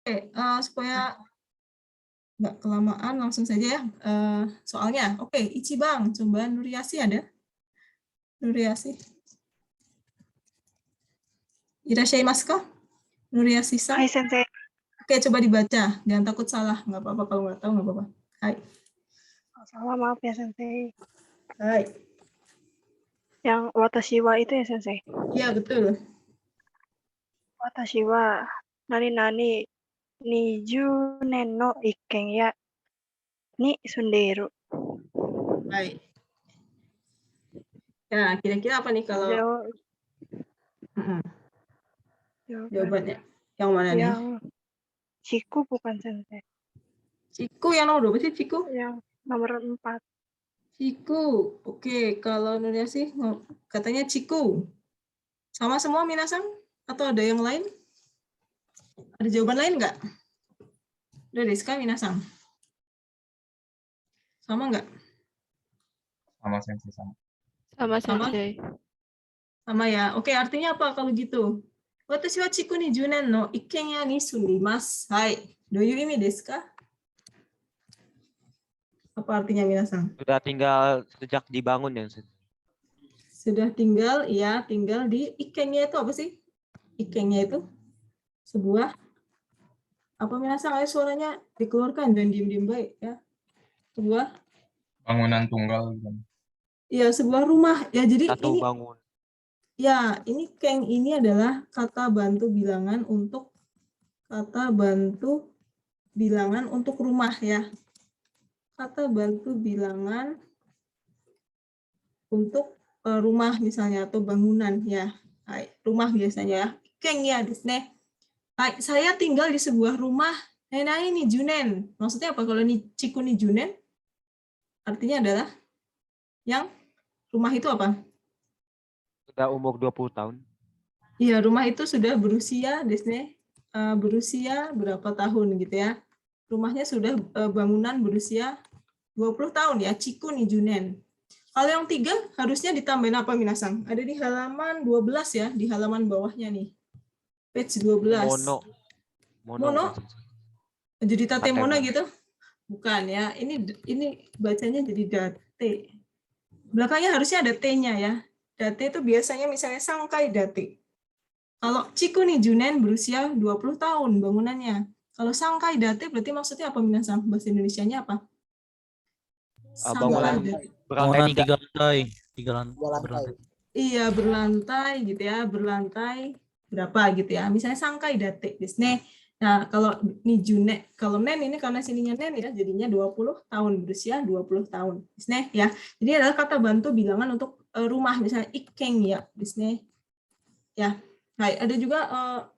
Oke, supaya nggak kelamaan langsung saja ya soalnya. Oke, Ichibang, coba Nuriasi ada? Nuriasi. Irashaimasuka ka? Nuriasi-san. Hai Sensei. Oke, coba dibaca. Jangan takut salah. Nggak apa-apa kalau nggak tahu, nggak apa-apa. Hai. Salah, maaf ya Sensei. Hai. Yang watashi wa itu ya Sensei? Iya, betul. Watashi wa nani-nani niju nen no ikken ya ni sunderu. Hai. Ya, kira-kira apa nih kalau jawabannya? Yang mana nih? Yang Ciku bukan Sensei. Ciku yang nomor berapa sih, Ciku? Yang nomor 4. Ciku. Oke, kalau Nuriasi katanya Ciku. Sama semua Minasan? Atau ada yang lain? Ada jawaban lain nggak? Udah Deska, Minasan. Sama nggak? Sama Sensei, sama. Sama Sensei. Sama ya. Oke, artinya apa kalau gitu? Watashi wa Chiku ni junen no ikenya ni sundimasu. Hai. Do you imi desu ka? Apa artinya Minasan? Sudah tinggal sejak dibangun ya. Sudah tinggal, ya, tinggal di ikenya itu apa sih? Ikenya itu sebuah apa Minasan? Ayo suaranya dikeluarkan, jangan diem-diem baik ya. Sebuah Bangunan tunggal. ya, sebuah rumah. Ya, jadi Satu ini bangun. ya, ini keng ini adalah kata bantu bilangan untuk rumah ya. Kata bantu bilangan untuk rumah misalnya atau bangunan ya. Hai, rumah biasanya ya. Keng ya desu ne. Hai, saya tinggal di sebuah rumah. Nah ini junen. Maksudnya apa kalau ni chiku ni junen? Artinya adalah yang rumah itu apa? Sudah umur 20 tahun. Iya, rumah itu sudah berusia desu ne. Berusia berapa tahun gitu ya. Rumahnya sudah bangunan berusia 20 tahun ya, Chiku ni junen. Kalau yang 3 harusnya ditambahin apa Minasang? Ada di halaman 12 ya, di halaman bawahnya nih. Page 12. Mono. Jadi tate mono gitu? Bukan ya. Ini bacanya jadi date. Belakangnya harusnya ada T-nya ya. Date itu biasanya misalnya sangkai date. Kalau Chiku ni junen berusia 20 tahun bangunannya. Kalau sangkai date berarti maksudnya apa Minasang? Bahasa Indonesianya apa? Bangunan Bangunan 3 lantai. 3 lantai. Iya, berlantai gitu ya, berlantai berapa gitu ya. Misalnya sangkai date desne. Nah, kalau nijune, kalau nen ini karena sininya nen ya, jadinya 20 tahun, berusia 20 tahun. Desne ya. Jadi adalah kata bantu bilangan untuk rumah, misalnya ikkeng ya, desne. Ya. Nah, ada juga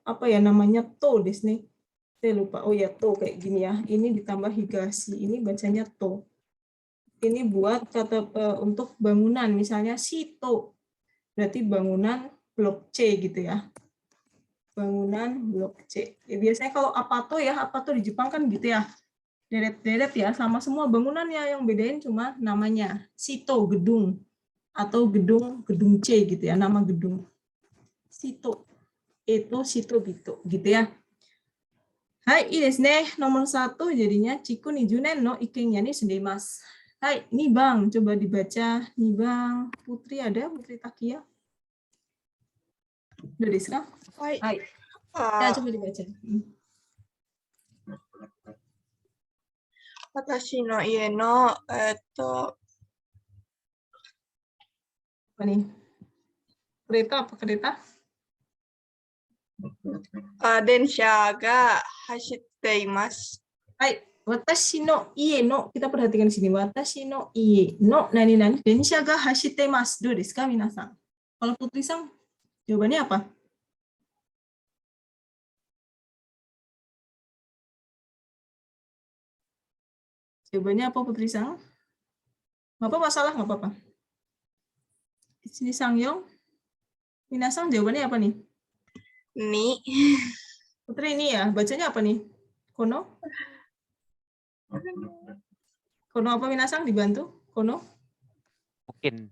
apa ya namanya to desne. Saya lupa. Oh ya, to kayak gini ya. Ini ditambah higashi, ini bacanya to. Ini buat kata untuk bangunan, misalnya sito. Berarti bangunan blok C gitu ya. Bangunan blok C. Ya, biasanya kalau apato di Jepang kan gitu ya. Deret-deret ya, sama semua bangunannya, yang bedain cuma namanya. Sito, gedung. Atau gedung C gitu ya, nama gedung. Sito. Itu sito gitu ya. Hai, ini desu ne. Nomor 1 jadinya Chiku ni junen no ikenya ni sundimasu. Hai, nih Bang, coba dibaca. Nih Bang, Putri ada? Putri Takia? Udah desu ka? Hai. Ya, coba dibaca. Watashi no ie no, Apa nih? Kereta apa kereta? densha ga hashite imasu. Hai, watashi no ie no, kita perhatikan di sini. Watashi no ie no nani-nani densha ga hashite imasu. Do desu ka, minasan? Kalau Putri Sang, jawabannya apa? Jawabannya apa Putri Sang? Nggak apa-apa, salah nggak apa-apa. Di sini Sangyong, Minasang jawabannya apa nih? Ni. Putri ini ya, bacanya apa nih? Kono? Kono apa Minasang dibantu? Kono? Mungkin.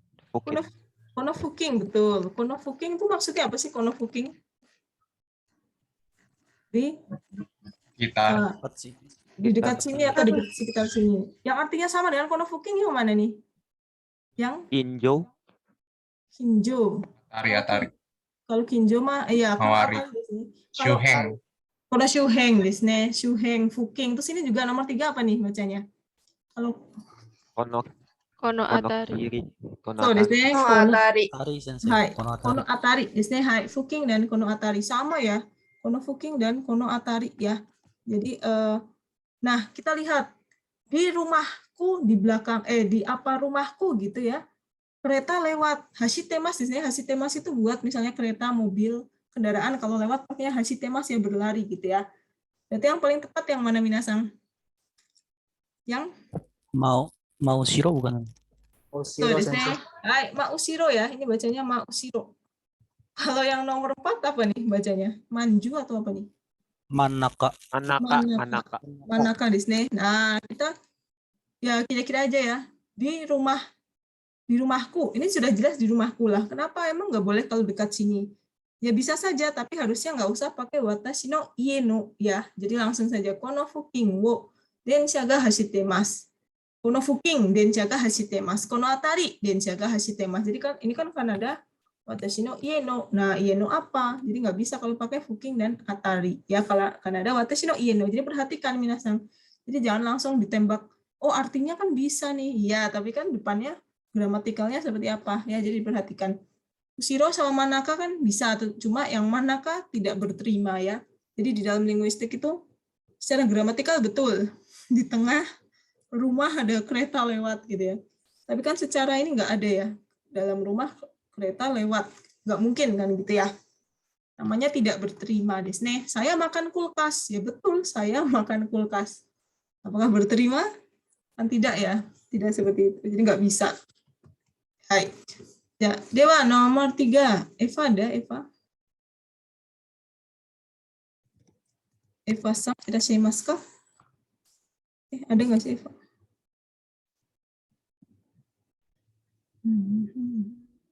Kono fuking, betul. Kono fuking itu maksudnya apa sih kono fuking? Sekitar Nah, Empat sih. di dekat sini atau di Sekitar. sekitar sini. Yang artinya sama dengan kono fuking yang mana nih? Yang Injo. Kinjo. Atari. Kalau Kinjo mah, iya, kono Mawari. Atari di sini. Kalau Shuheng. kono Shuheng di sini, Shuheng, Fuking. Terus ini juga nomor 3 apa nih bacanya? Kalau Kono. Kono Kono Atari. kiri. Kono so di Atari. sini Oh, kono Atari. Atari sensei. Hai, Kono kono Atari. Atari. Di sini hai Fuking dan kono Atari sama ya. Kono Fuking dan kono Atari ya. Jadi nah, kita lihat di rumahku di belakang di apa rumahku gitu ya. Kereta lewat. Hashitemas di sini hashitemas itu buat misalnya kereta, mobil, kendaraan kalau lewat pakainya hashitemas ya berlari gitu ya. Berarti yang paling tepat yang mana minasang? Yang Mau Shiro bukan? tuh di sini. Hai, Mausiro ya. Ini bacanya Mausiro. Kalau yang nomor 4 apa nih bacanya? Manju atau apa nih? Manaka. Manaka. Manaka di sini. Nah, kita ya kira-kira aja ya. Di rumahku. Ini sudah jelas di rumahku lah. Kenapa emang nggak boleh kalau dekat sini? Ya bisa saja, tapi harusnya nggak usah pakai watashi no ie no ya. Jadi langsung saja kono fuking wo densha ga hashitemasu. Kono fuking densha ga hashitemasu. Kono atari densha ga hashitemasu. Jadi kan ini kan Kanada watashi no ie no. Nah, ie no apa? Jadi nggak bisa kalau pakai fuking dan atari. Ya kalau Kanada watashi no ie no. Jadi perhatikan minasang. Jadi jangan langsung ditembak. Oh, artinya kan bisa nih. Ya, tapi kan depannya gramatikalnya seperti apa ya. Jadi perhatikan. Ushiro sama manaka kan bisa, cuma yang manaka tidak berterima ya. Jadi di dalam linguistik itu secara gramatikal betul di tengah rumah ada kereta lewat gitu ya. Tapi kan secara ini nggak ada ya, dalam rumah kereta lewat, nggak mungkin kan gitu ya. Namanya tidak berterima di sini. Saya makan kulkas, ya betul saya makan kulkas. Apakah berterima? Kan tidak ya, tidak seperti itu. Jadi nggak bisa. Hai. Ya, Dewa nomor 3. Eva ada, Eva? Eva sang irashimasu ka? Ada nggak sih Eva?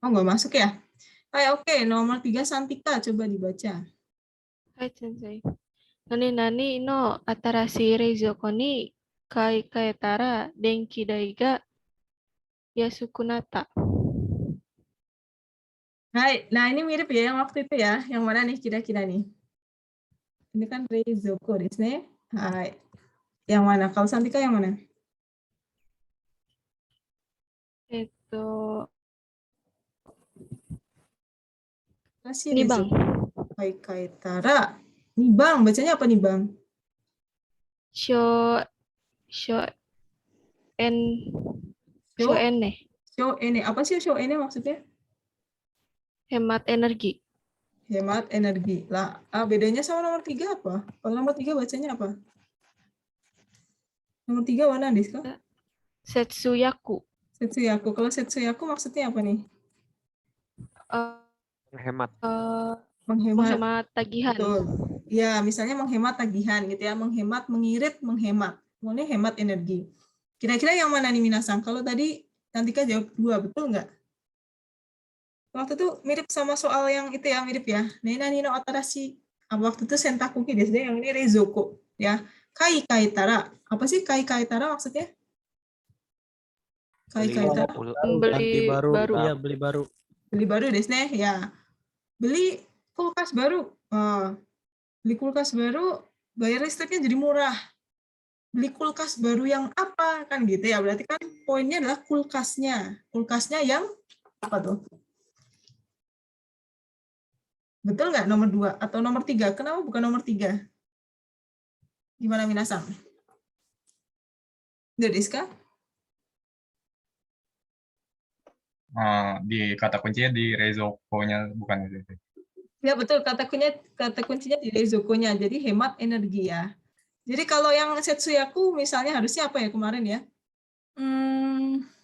Oh, nggak masuk ya? Oke, nomor 3 Santika, coba dibaca. Hai, Sensei. Nani no atarashi reizoko ni kaetara denki dai ga yasukunata. Hai, nah ini mirip ya yang waktu itu ya. Yang mana nih kira-kira nih? Ini kan reizoko di sini. Hai. Yang mana? Kalau Santika yang mana? Itu Kasih ini Bang. Hai kaetara. Nih Bang, bacanya apa nih Bang? Sho Ene. Apa sih show ene maksudnya? hemat energi. Hemat energi. Lah, bedanya sama nomor 3 apa? Kalau nomor 3 bacanya apa? Nomor 3 mana, Diska? Setsuyaku. Setsuyaku. Kalau setsuyaku maksudnya apa nih? Menghemat. Menghemat tagihan. Betul. Ya, misalnya menghemat tagihan gitu ya. Menghemat, mengirit, menghemat. Ini hemat energi. Kira-kira yang mana nih Minasang? Kalau tadi Cantika jawab 2, betul nggak? Waktu itu mirip sama soal yang itu ya, mirip ya. Nena no atarashi. Waktu itu sentakuki desu, yang ini reizoko ya. Kai kaitara. Apa sih kai kaitara maksudnya? Kai kaitara. Beli baru. Iya, beli baru. Beli baru desu ya. Beli kulkas baru. Beli kulkas baru, bayar listriknya jadi murah. Beli kulkas baru yang apa kan gitu ya. Berarti kan poinnya adalah kulkasnya. Kulkasnya yang apa tuh? Betul nggak nomor 2 atau nomor 3? Kenapa bukan nomor 3? Gimana Minasang? Diska? Di kata kuncinya di reizoko-nya bukan itu. Ya betul, kata kuncinya di reizoko-nya. Jadi hemat energi ya. Jadi kalau yang setsuyaku misalnya harusnya apa ya kemarin ya?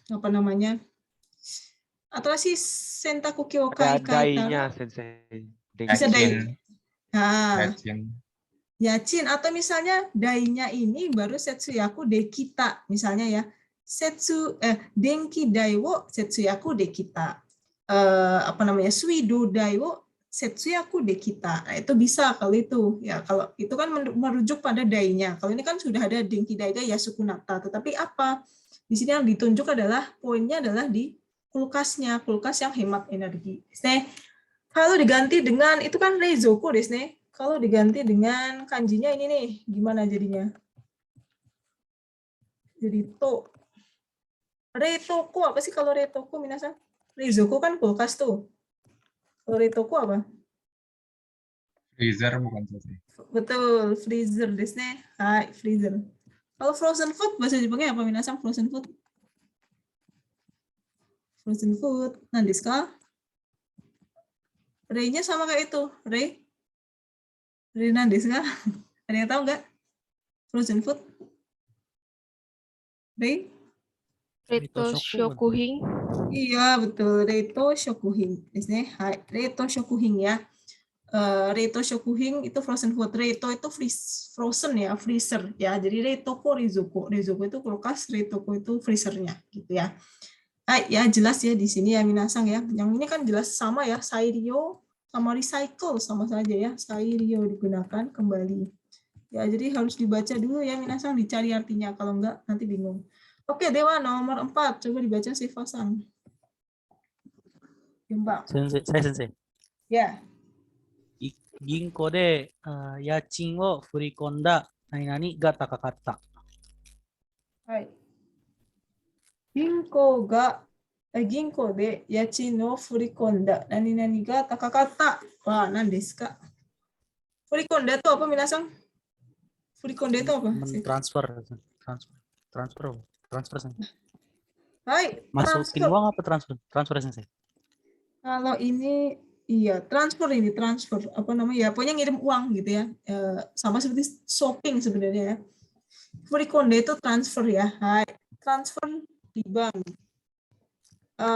Apa namanya? Atarashi sentaku kyokai Dainya, Sensei. Bisa dai. Nah, Yachin. Yachin atau misalnya dainya ini baru setsuyaku dekita misalnya ya. Denki dai wo setsuyaku dekita. Apa namanya? Suido dai wo Setsuyaku dekita. Nah, itu bisa kalau itu. Ya, kalau itu kan merujuk pada dai-nya. Kalau ini kan sudah ada denki dai ga yasukunata. Tetapi apa? Di sini yang ditunjuk adalah poinnya adalah di kulkasnya, kulkas yang hemat energi. Kalau diganti dengan itu kan reizoko desu ne. Kalau diganti dengan kanjinya ini nih, gimana jadinya? Jadi to. Reitoko apa sih kalau reitoko minasan? Reizoko kan kulkas tuh. Kalau reitoko apa? Freezer bukan sensei. Betul, freezer desu ne. Hai, freezer. Kalau frozen food bahasa Jepangnya apa minasan? Frozen food? Frozen food. Nan desu ka? Rei-nya sama kayak itu. Rei? Rei nan desu ka? Ada yang tahu nggak? Frozen food? Rei? Reto shokuhin. Iya, betul. Reito shokuhin. Desu ne. Hai, reito shokuhin ya. Reito shokuhin itu frozen food. Reito itu frozen ya, freezer ya. Jadi reitoko rizoko. Rizoko itu kulkas, reitoko itu freezernya gitu ya. Ya jelas ya di sini ya minasang ya. Yang ini kan jelas sama ya, sairio sama recycle sama saja ya. Sairio digunakan kembali. Ya, jadi harus dibaca dulu ya minasang, dicari artinya. Kalau enggak nanti bingung. Oke, Dewa nomor 4. Coba dibaca Sifasan. Yumbang. Sensei. Ya. 銀行で家賃を振り込んだ何々が高かった。はい。銀行で家賃を振り込んだ何々が高かったは何ですか？振り込んだitu apa minasang? 振り込んだitu apa? Transfer sensei. Hai, Masukin transfer. uang apa transfer sensei? Kalau ini iya transfer apa namanya ya, pokoknya ngirim uang gitu ya. Sama seperti shopping sebenarnya ya. Furikonde itu transfer ya. Hai, transfer di bank.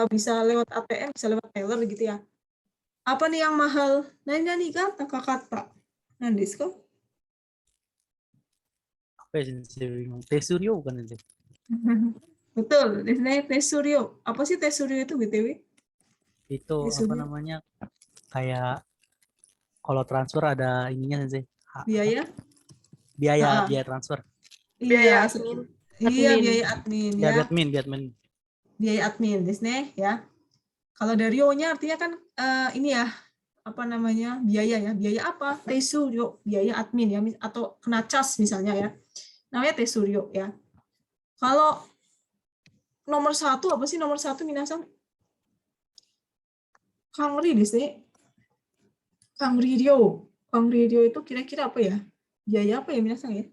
Bisa lewat ATM, bisa lewat teller gitu ya. Apa nih yang mahal? Nani kan kata. Nandis kok? Apa ya sensei? Tesurio bukan sensei? Betul, ini tesurio. Apa sih tesurio itu BTW? Itu apa namanya? Kayak kalau transfer ada ininya sensei. Biaya? Biaya transfer. Biaya Iya, admin. iya biaya admin ya. Biaya admin, ya. Kalau dari O-nya artinya kan ini ya, apa namanya, biaya ya. Biaya apa? Tesurio, biaya admin ya, atau kena cas misalnya ya. Namanya tesurio ya. Kalau nomor 1 apa sih nomor 1 minasang? Kangri desu. Kangri itu kira-kira apa ya? Biaya apa ya minasang ya?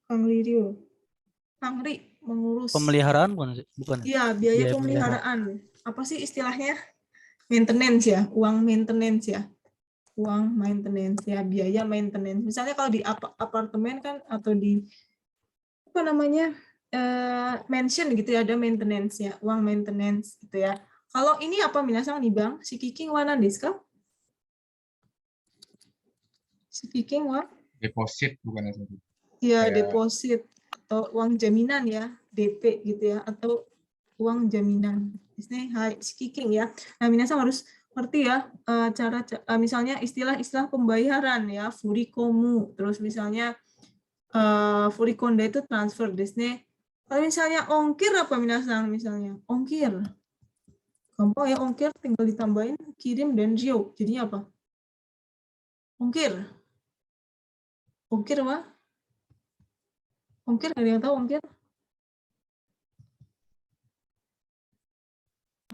Kangri mengurus. Pemeliharaan bukan? Iya, biaya pemeliharaan. Apa sih istilahnya? Maintenance ya, uang maintenance ya. Uang maintenance ya, biaya maintenance. Misalnya kalau di apartemen kan atau di apa namanya? Mansion gitu ya, ada maintenance ya, uang maintenance gitu ya. Kalau ini apa minasang nih Bang? Shikikin wa nan desu ka? Shikikin wa? Deposit bukan sensei. Ya, Kayak- deposit atau uang jaminan ya, DP gitu ya, atau uang jaminan. Ini shikikin ya. Nah, minasang harus ngerti ya cara misalnya istilah-istilah pembayaran ya, furikomu, terus misalnya furikonda itu transfer desne. Kalau misalnya ongkir apa minasang misalnya? Ongkir. Gampang ya ongkir, tinggal ditambahin kirim dan rio. Jadinya apa? Ongkir. Ongkir apa? Ongkir, ada yang tahu ongkir?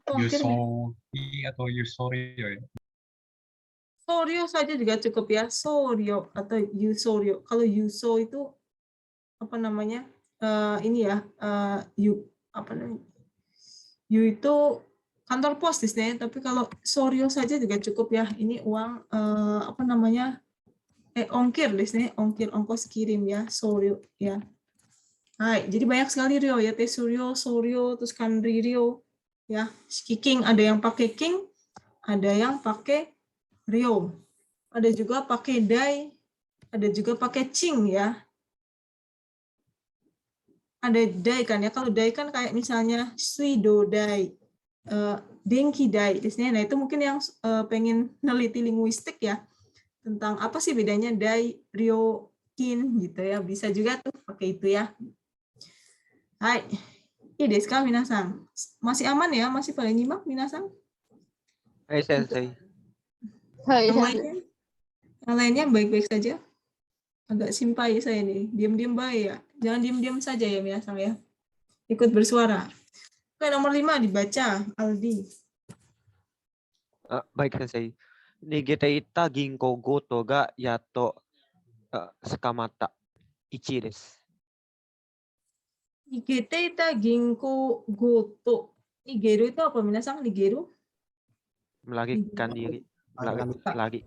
Yusogi atau yusorio ya. Sorio saja juga cukup ya. Sorio atau yusorio. Kalau yuso itu apa namanya? Ini ya, apa namanya? Yu itu kantor pos di sini, tapi kalau sorio saja juga cukup ya. Ini uang apa namanya? Ongkir di sini, ongkir ongkos kirim ya, sorio ya. Hai, jadi banyak sekali rio ya, tesurio, sorio, terus kanri rio ya. Shikiking ada yang pakai king, ada yang pakai rio. Ada juga pakai dai, ada juga pakai ching ya. Ada dai kan ya, kalau dai kan kayak misalnya suido dai, denki dai desu ne. Nah, itu mungkin yang pengen neliti linguistik ya tentang apa sih bedanya dai, ryo, kin gitu ya. Bisa juga tuh pakai itu ya. Hai. Ii desu ka minasan? Masih aman ya? Masih pada nyimak minasan? Hai Sensei. Yang lainnya? Yang lainnya baik-baik saja? Agak simpai saya nih. Diam-diam baik ya. Jangan diam-diam saja ya minasan ya. Ikut bersuara. Oke, nomor 5 dibaca, Aldi. Baik Sensei. Nigete ita ginko goto ga yato tsukamata. 1 desu. Nigete ita ginko goto. Nigeru itu apa minasan? Nigeru? Melarikan diri. Lari.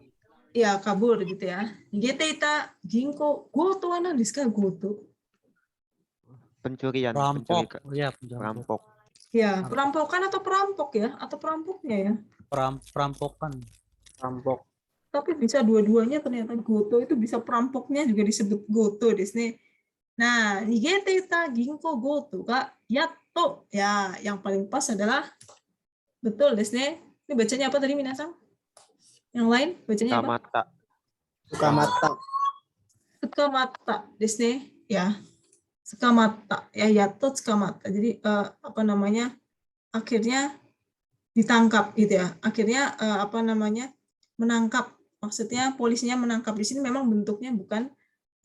Ya, kabur gitu ya. Nigete ita ginko goto wa nan desu ka? Goto. Pencurian. Perampok. Ya, perampok. Perampok. Ya, perampokan atau perampok ya? Atau perampoknya ya? Perampokan. Rampok. Tapi bisa dua-duanya ternyata. Goto itu bisa perampoknya juga disebut goto desu ne. Nah, nigete ita ginko goto ga yatto. Ya, yang paling pas adalah betul desu ne. Ini bacanya apa tadi minasan? Yang lain bacanya apa? Tsukamata. Tsukamata. Tsukamata desu ne. Ya. Tsukamata. Ya, yatto tsukamata. Jadi apa namanya? Akhirnya ditangkap gitu ya. Akhirnya apa namanya? Menangkap. Maksudnya polisinya menangkap. Di sini memang bentuknya bukan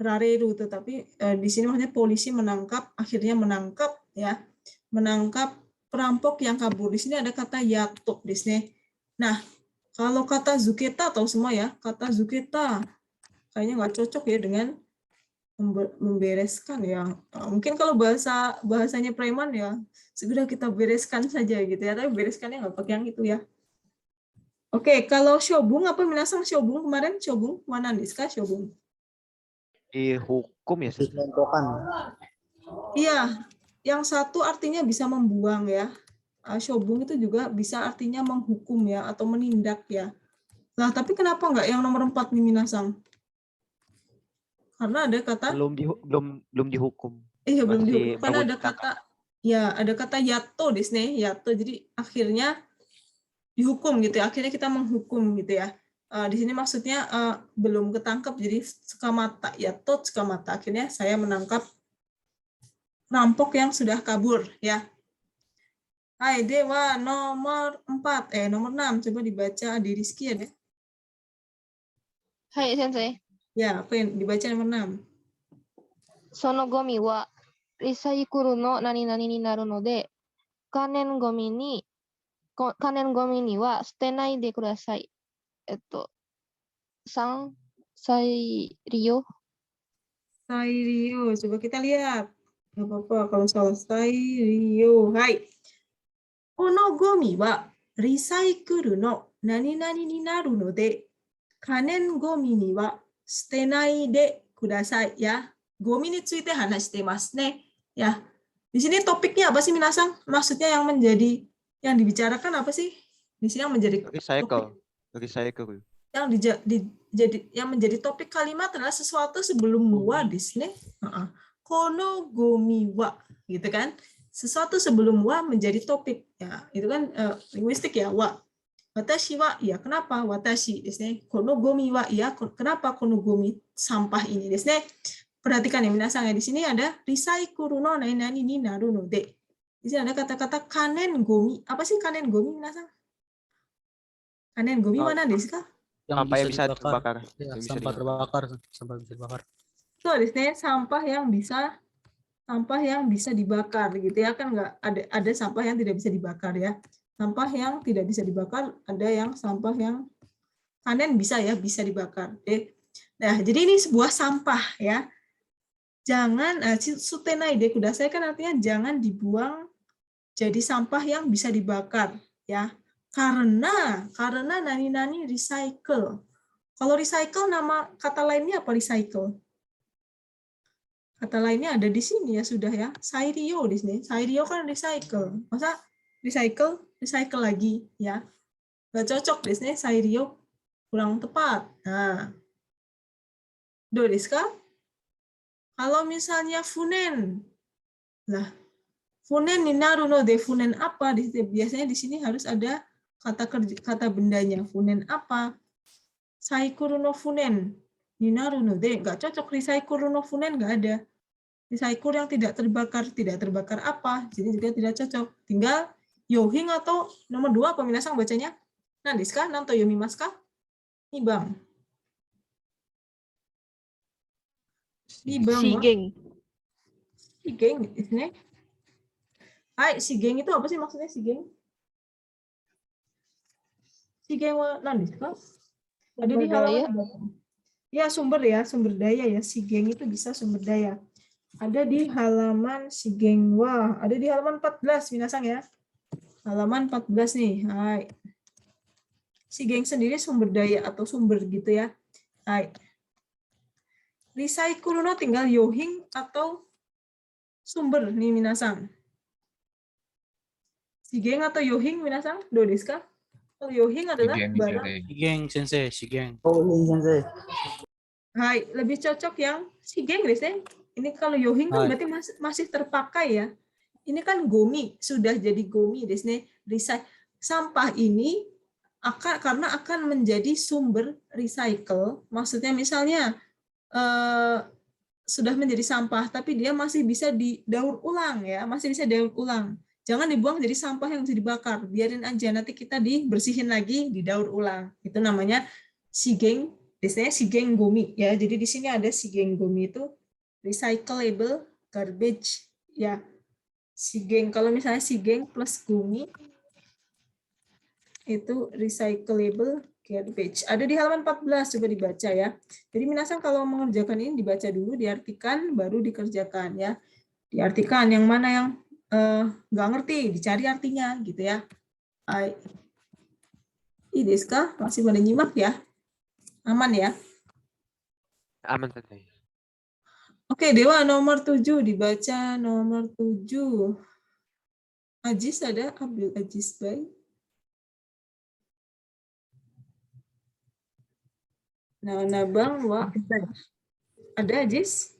rareru, tetapi di sini maksudnya polisi menangkap, akhirnya menangkap ya. Menangkap perampok yang kabur. Di sini ada kata yato di sini. Nah, kalau kata zuketa tahu semua ya, kata zuketa kayaknya nggak cocok ya dengan membereskan ya. Mungkin kalau bahasanya preman ya, segera kita bereskan saja gitu ya, tapi bereskannya nggak pakai yang itu ya. Oke, kalau shobung apa minasan shobung kemarin? Shobung mana nih ska shobung? Dihukum ya Sensei. Dikelompokan. Iya, yang satu artinya bisa membuang ya. Shobung itu juga bisa artinya menghukum ya atau menindak ya. Nah, tapi kenapa nggak yang nomor 4 nih minasan? Karena ada kata Belum dihukum. iya belum Masih dihukum karena baru ada ditangkap. kata ya ada kata yato di sini yato, jadi akhirnya dihukum gitu ya, akhirnya kita menghukum gitu ya. Di sini maksudnya belum ketangkep, jadi tsukamata yato tsukamata, akhirnya saya menangkap rampok yang sudah kabur ya. Hai dewa nomor 4 nomor 6 coba dibaca di Rizky ya deh. はい、先生。 Ya, apa yang dibaca nomor 6? そのゴミはリサイクルの何々になるので、可燃ゴミには捨てないでください。3、再利用。 Sairio, coba kita lihat. Nggak apa-apa kalau salah. Sairio, hai. Kono gomi wa recycle no nani-nani ni naru no de, kanen gomi ni wa sutenai de kudasai ya. Gomi ni tsuite hanashite masu ne. Ya. Di sini topiknya apa sih minasan? Maksudnya yang dibicarakan apa sih? Di sini yang menjadi Recycle. yang menjadi topik kalimat adalah sesuatu sebelum wa di sini. Kono gomi wa gitu kan. Sesuatu sebelum wa menjadi topik ya. Itu kan linguistik ya, wa. Watashi wa ya, kenapa watashi di sini? Kono gomi wa ya, kenapa kono gomi sampah ini di sini? Perhatikan ya minasan ya, di sini ada recycle no nani ni naru no de. Di sini ada kata-kata kanen gomi. Apa sih kanen gomi minasan? Kanen gomi mana desu ka? Apa yang bisa terbakar? Ya, Yang bisa sampah dibakar. terbakar. Sampah bisa dibakar. Itu di sini sampah yang bisa dibakar gitu ya, kan nggak ada sampah yang tidak bisa dibakar ya. Sampah yang tidak bisa dibakar, ada yang sampah yang kanen bisa dibakar. Nah, jadi ini sebuah sampah ya. Jangan sutenai de kudasai kan artinya jangan dibuang jadi sampah yang bisa dibakar ya. Karena nani-nani recycle. Kalau recycle nama kata lainnya apa recycle? Kata lainnya ada di sini ya sudah ya. Sairio di sini. Sairio kan recycle. Masa recycle lagi ya. Nggak cocok di sini sairio, kurang tepat. Nah. Do desu ka? Kalau misalnya funen. Lah, Funen ni naru no de, funen apa? Biasanya di sini harus ada kata bendanya. Funen apa? Saikuru no funen ni naru no de, nggak cocok. Risaikuru no funen nggak ada. Risaikur yang tidak terbakar apa? Jadi juga tidak cocok. Tinggal yohing atau nomor 2 apa minasang bacanya? Nandesu ka? Nanto yomimasu ka? Nibang. Nibang wa Shigeng. Shigeng desu ne. Hai, shigeng itu apa sih maksudnya shigeng? Shigeng wa nandesu ka? Ada di Sumber daya. halaman ya, sumber daya ya. Shigeng itu bisa sumber daya. Ada di halaman shigeng wa, ada di halaman 14 minasang ya. Halaman 14 nih. Hai. Shigeng sendiri sumber daya atau sumber gitu ya. Hai. Recycle no tinggal yohing atau sumber nih minasang. Shigeng atau yohing minasang? Do desu ka? Kalau yohing adalah Shigen barang. Niserei. Shigeng sensei, Shigeng. Oh, ini sensei. Hai, lebih cocok yang shigeng desu ne. Ini kalau yohing kan Hai. berarti masih terpakai ya. Ini kan gomi, sudah jadi gomi desu ne. Sampah ini karena akan menjadi sumber recycle. Maksudnya misalnya sudah menjadi sampah, tapi dia masih bisa didaur ulang ya, masih bisa didaur ulang. Jangan dibuang jadi sampah yang bisa dibakar. Biarin aja, nanti kita dibersihin lagi, didaur ulang. Itu namanya shigeng, biasanya shigeng gomi ya. Jadi di sini ada shigeng gomi itu recyclable garbage ya. Shigeng, kalau misalnya shigeng plus gomi itu recyclable garbage. Ada di halaman 14, coba dibaca ya. Jadi minasang kalau mengerjakan ini dibaca dulu, diartikan, baru dikerjakan ya. Diartikan yang mana yang nggak ngerti, dicari artinya gitu ya. Ii desu ka? Masih pada nyimak ya? Aman ya? Aman sensei. Oke, Dewa nomor 7 dibaca nomor 7. Ajis ada? Ambil Ajis baik. Nah, Bang, Wak. Ada Ajis?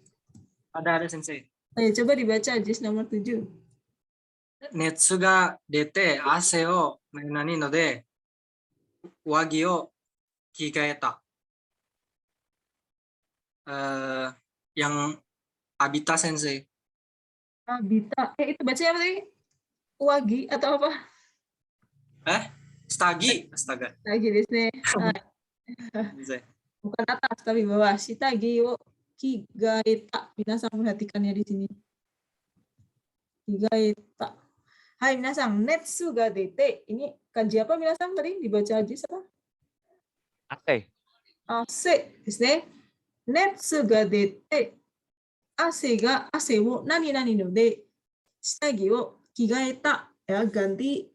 Ada sensei. Ayo coba dibaca Ajis nomor 7. 熱が出て汗を何々ので上着を着替えた。Yang Abita sensei. Abita. Itu bacanya apa tadi? Wagi atau apa? Stagi. Astaga. Lagi di sini. Sensei. Bukan atas tapi bawah. Shitagi wo kigaeta. Minasang perhatikannya di sini. Kigaeta. Hai minasang, netsu ga dete. Ini kanji apa minasang tadi? Dibaca Ajis apa? Ase. Ase desu ne. Netsu ga dete. Ase wo nani no de shitagi wo kigaeta. Ya, ganti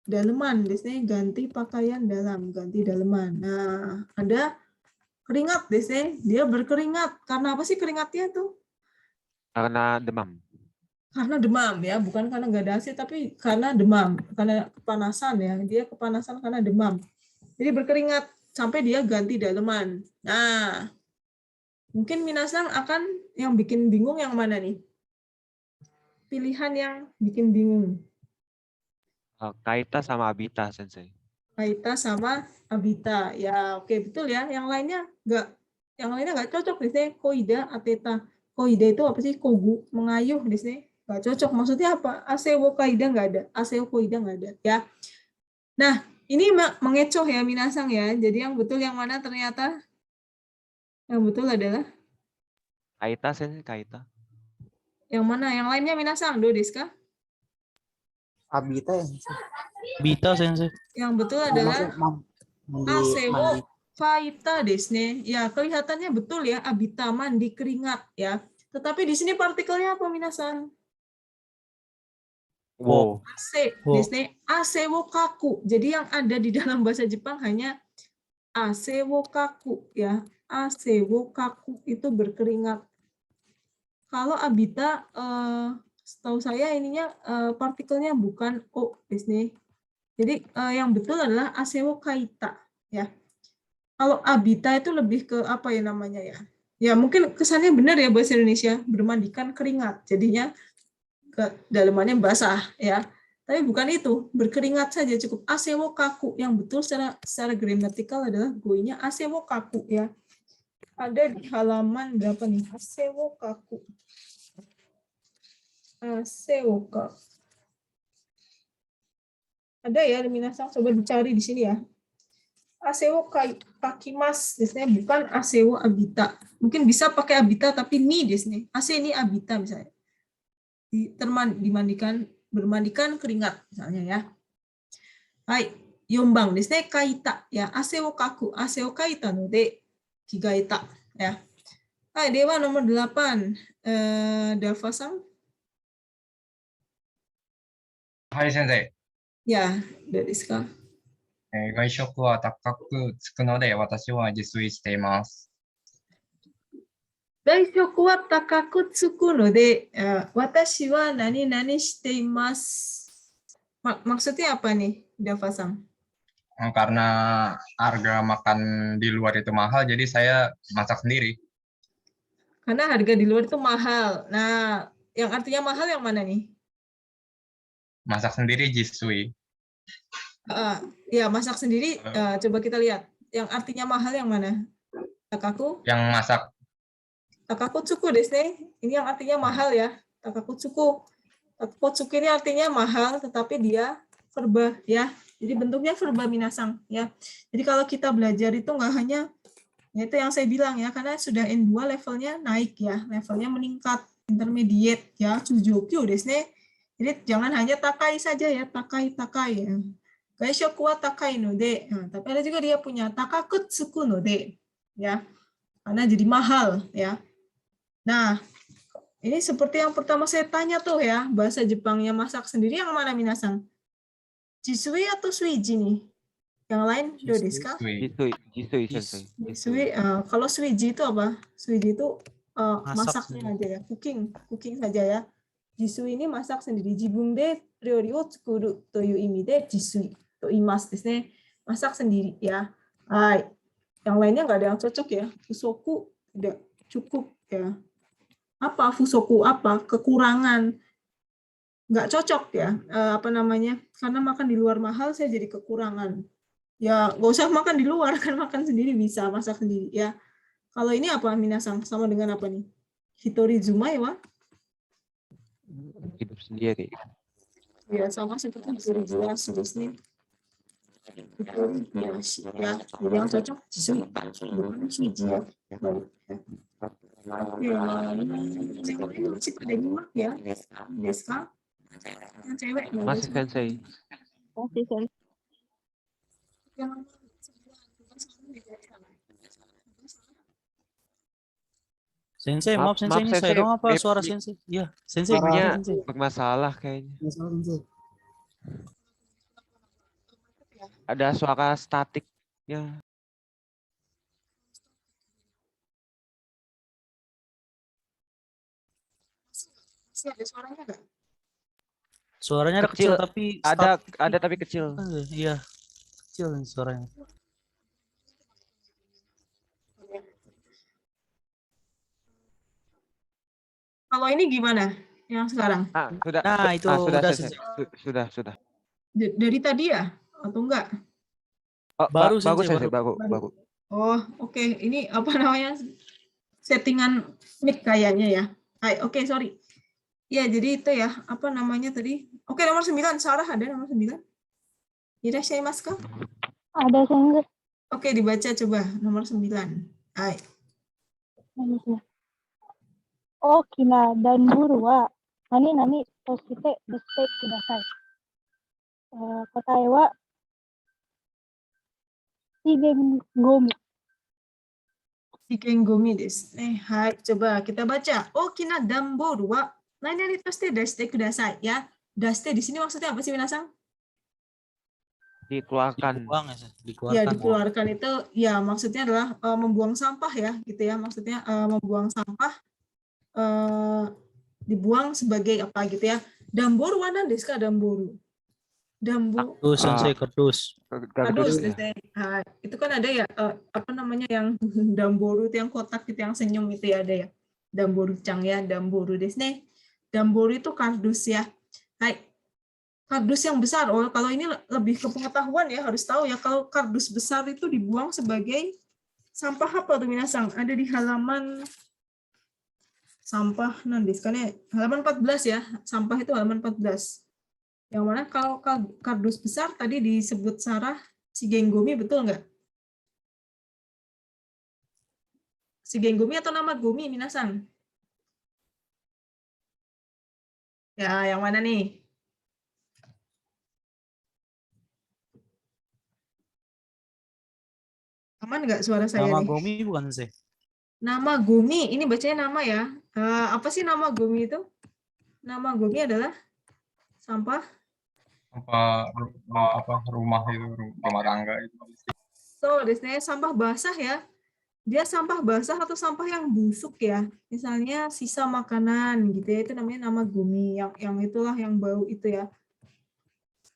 daleman desu ne. Ganti pakaian dalam, ganti daleman. Nah, ada keringat desu ne. Dia berkeringat. Karena apa sih keringatnya tuh? Karena demam. Karena demam ya, bukan karena nggak ada AC, tapi karena demam, karena kepanasan ya, dia kepanasan karena demam. Jadi berkeringat sampai dia ganti daleman. Nah, mungkin minasang akan yang bikin bingung yang mana nih? Pilihan yang bikin bingung. Kaita sama Abita sensei. Kaita sama Abita. Ya, oke betul ya. Yang lainnya nggak cocok di sini. Koida, Ateta. Koida itu apa sih? Kogu, mengayuh di sini. Nggak cocok. Maksudnya apa? Asewo kaida nggak ada. Asewo koida nggak ada. Ya. Nah, ini mengecoh ya minasang ya. Jadi yang betul yang mana ternyata? Yang betul adalah? Kaita sensei, Kaita. Yang mana? Yang lainnya minasang? Do desu ka? Abita ya. Bita sensei. Yang betul adalah Asewo mandi. kaita desu ne. Ya, kelihatannya betul ya. Abita mandi keringat ya. Tetapi di sini partikelnya apa minasang? Wow. Ase, Wo. desu ne. Asewo kaku. Jadi yang ada di dalam bahasa Jepang hanya asewo kaku ya. Asewo kaku itu berkeringat. Kalau Abita, setahu saya ininya partikelnya bukan O desu ne. Jadi yang betul adalah asewo kaita ya. Kalau Abita itu lebih ke apa ya namanya ya? Ya mungkin kesannya benar ya bahasa Indonesia, bermandikan keringat. Jadinya dalamannya basah ya. Tapi bukan itu, berkeringat saja cukup. Asewo kaku, yang betul secara gramatikal adalah goinya asewo kaku ya. Ada di halaman berapa nih? Asewo kaku. Asewo kaku. Ada ya, minasan coba dicari di sini ya. Asewo kakimas, desnya bukan asewo abita. Mungkin bisa pakai abita tapi ni desnya. Ase ini abita misalnya. Bermandikan keringat misalnya ya. Hai, yombang desne kaita ya. Asewo kaku, asewo kaita no de kigaeta ya. Hai, dewa nomor 8. Dava-san. はい、先生。 Ya, udah desu ka? 外食は高くつくので、私は自炊しています。 Gaishoku wa takaku tsuku no de, watashi wa nani shite imasu. Maksudnya apa nih, Dava-san? Karena harga makan di luar itu mahal, jadi saya masak sendiri. Karena harga di luar itu mahal. Nah, yang artinya mahal yang mana nih? Masak sendiri jisui. Ya, masak sendiri. Coba kita lihat. Yang artinya mahal yang mana? Takaku? Yang masak. Takaku tsuku desu ne. Ini yang artinya mahal ya. Takaku tsuku. Takaku tsuku ini artinya mahal, tetapi dia verba ya. Jadi bentuknya verba minasang ya. Jadi kalau kita belajar itu nggak hanya, ya itu yang saya bilang ya, karena sudah N2 levelnya naik ya, levelnya meningkat, intermediate ya, Chujokyu desu ne. Jadi jangan hanya takai saja ya, takai ya. Gaishoku wa takai no de. Nah, tapi ada juga dia punya takaku tsuku no de ya. Karena jadi mahal ya. Nah, ini seperti yang pertama saya tanya tuh ya, bahasa Jepangnya masak sendiri yang mana minasang? Jisui atau suiji nih? Yang lain do desu ka? Jisui sensei. Jisui, kalau suiji itu apa? Suiji itu Masak masaknya aja ya, cooking saja ya. Jisui ini masak sendiri. Jibun de ryori wo tsukuru toいう意味で jisui to imasu desu ne. Masak sendiri ya. Hai. Yang lainnya nggak ada yang cocok ya. Fusoku tidak cukup ya. Apa fusoku? Apa? Kekurangan. Nggak cocok ya. Apa namanya? Karena makan di luar mahal, saya jadi kekurangan. Ya, nggak usah makan di luar, kan makan sendiri bisa, masak sendiri ya. Kalau ini apa, minasang? Sama dengan apa nih? Hitori zumai wa? Hidup sendiri. Ya, sama seperti hitori jelas desu ne. Hitori hiyashi ya. Jadi yang cocok jisui. Bukan suiji ya. Baik, ya. Ya, cewek masih pada nyimak ya. Desu ka? Yang cewek nggak Masih ada. sensei. Masih sensei. Yang Sensei, maaf sensei, ini saya dong apa suara sensei? Iya, sensei. Mic-nya Sensei. bermasalah kayaknya. Masalah sensei. Ada suara statiknya. masih ada suaranya nggak? Suaranya ada Kecil. kecil tapi Ada tapi kecil. Iya, kecil nih suaranya. Kalau ini gimana? Yang sekarang? Sudah. Nah, itu sudah udah sensei. Sudah. Dari tadi ya? Atau enggak? Oh, Baru, bagus sensei, sensei, baru. Oh, oke. Ini apa namanya? Settingan mic kayaknya ya. Hai, oke, sorry. Ya, jadi itu ya. Apa namanya tadi? Oke, nomor 9. Sarah ada nomor 9? Irashaimashika ka? Ada sensei. Oke, dibaca coba. Nomor 9. Hai. 大きな段ボールは何々として出してください。答えは資源ゴミ。 Shikengomi desu. Hai, coba kita baca. Okina danboru wa nani to shite dashite kudasai ya. Dashite di sini maksudnya apa sih, minasang? Dikeluarkan. Dibuang ya, Ya, dikeluarkan itu ya maksudnya adalah membuang sampah ya, gitu ya. Maksudnya membuang sampah dibuang sebagai apa gitu ya. Danboru wa nan desu ka danboru? Kardus, sensei, kardus. Kardus, ya. itu kan ada ya apa namanya yang danboru itu yang kotak itu yang senyum itu ya, ada ya. Danboru cang ya, danboru desu ne. Dambori itu kardus ya. Hai. Kardus yang besar. Oh, kalau ini lebih ke pengetahuan ya, harus tahu ya. Kalau kardus besar itu dibuang sebagai sampah apa tuh minasang? Ada di halaman sampah nanti sekarang halaman 14 ya. Sampah itu halaman 14. Yang mana kalau kardus besar tadi disebut Sarah Shigengumi, betul nggak? Shigengumi atau nama Gumi, minasang? Ya, yang mana nih? Aman nggak suara saya Nama nih? Gomi bukan sih? Nama Gumi, ini bacanya nama ya. Apa sih nama Gumi itu? Nama Gumi adalah sampah. Rumah itu, rumah tangga itu. So, desanya sampah basah ya. Dia sampah basah atau sampah yang busuk ya. Misalnya sisa makanan gitu ya, itu namanya nama Gumi. Yang itulah yang bau itu ya.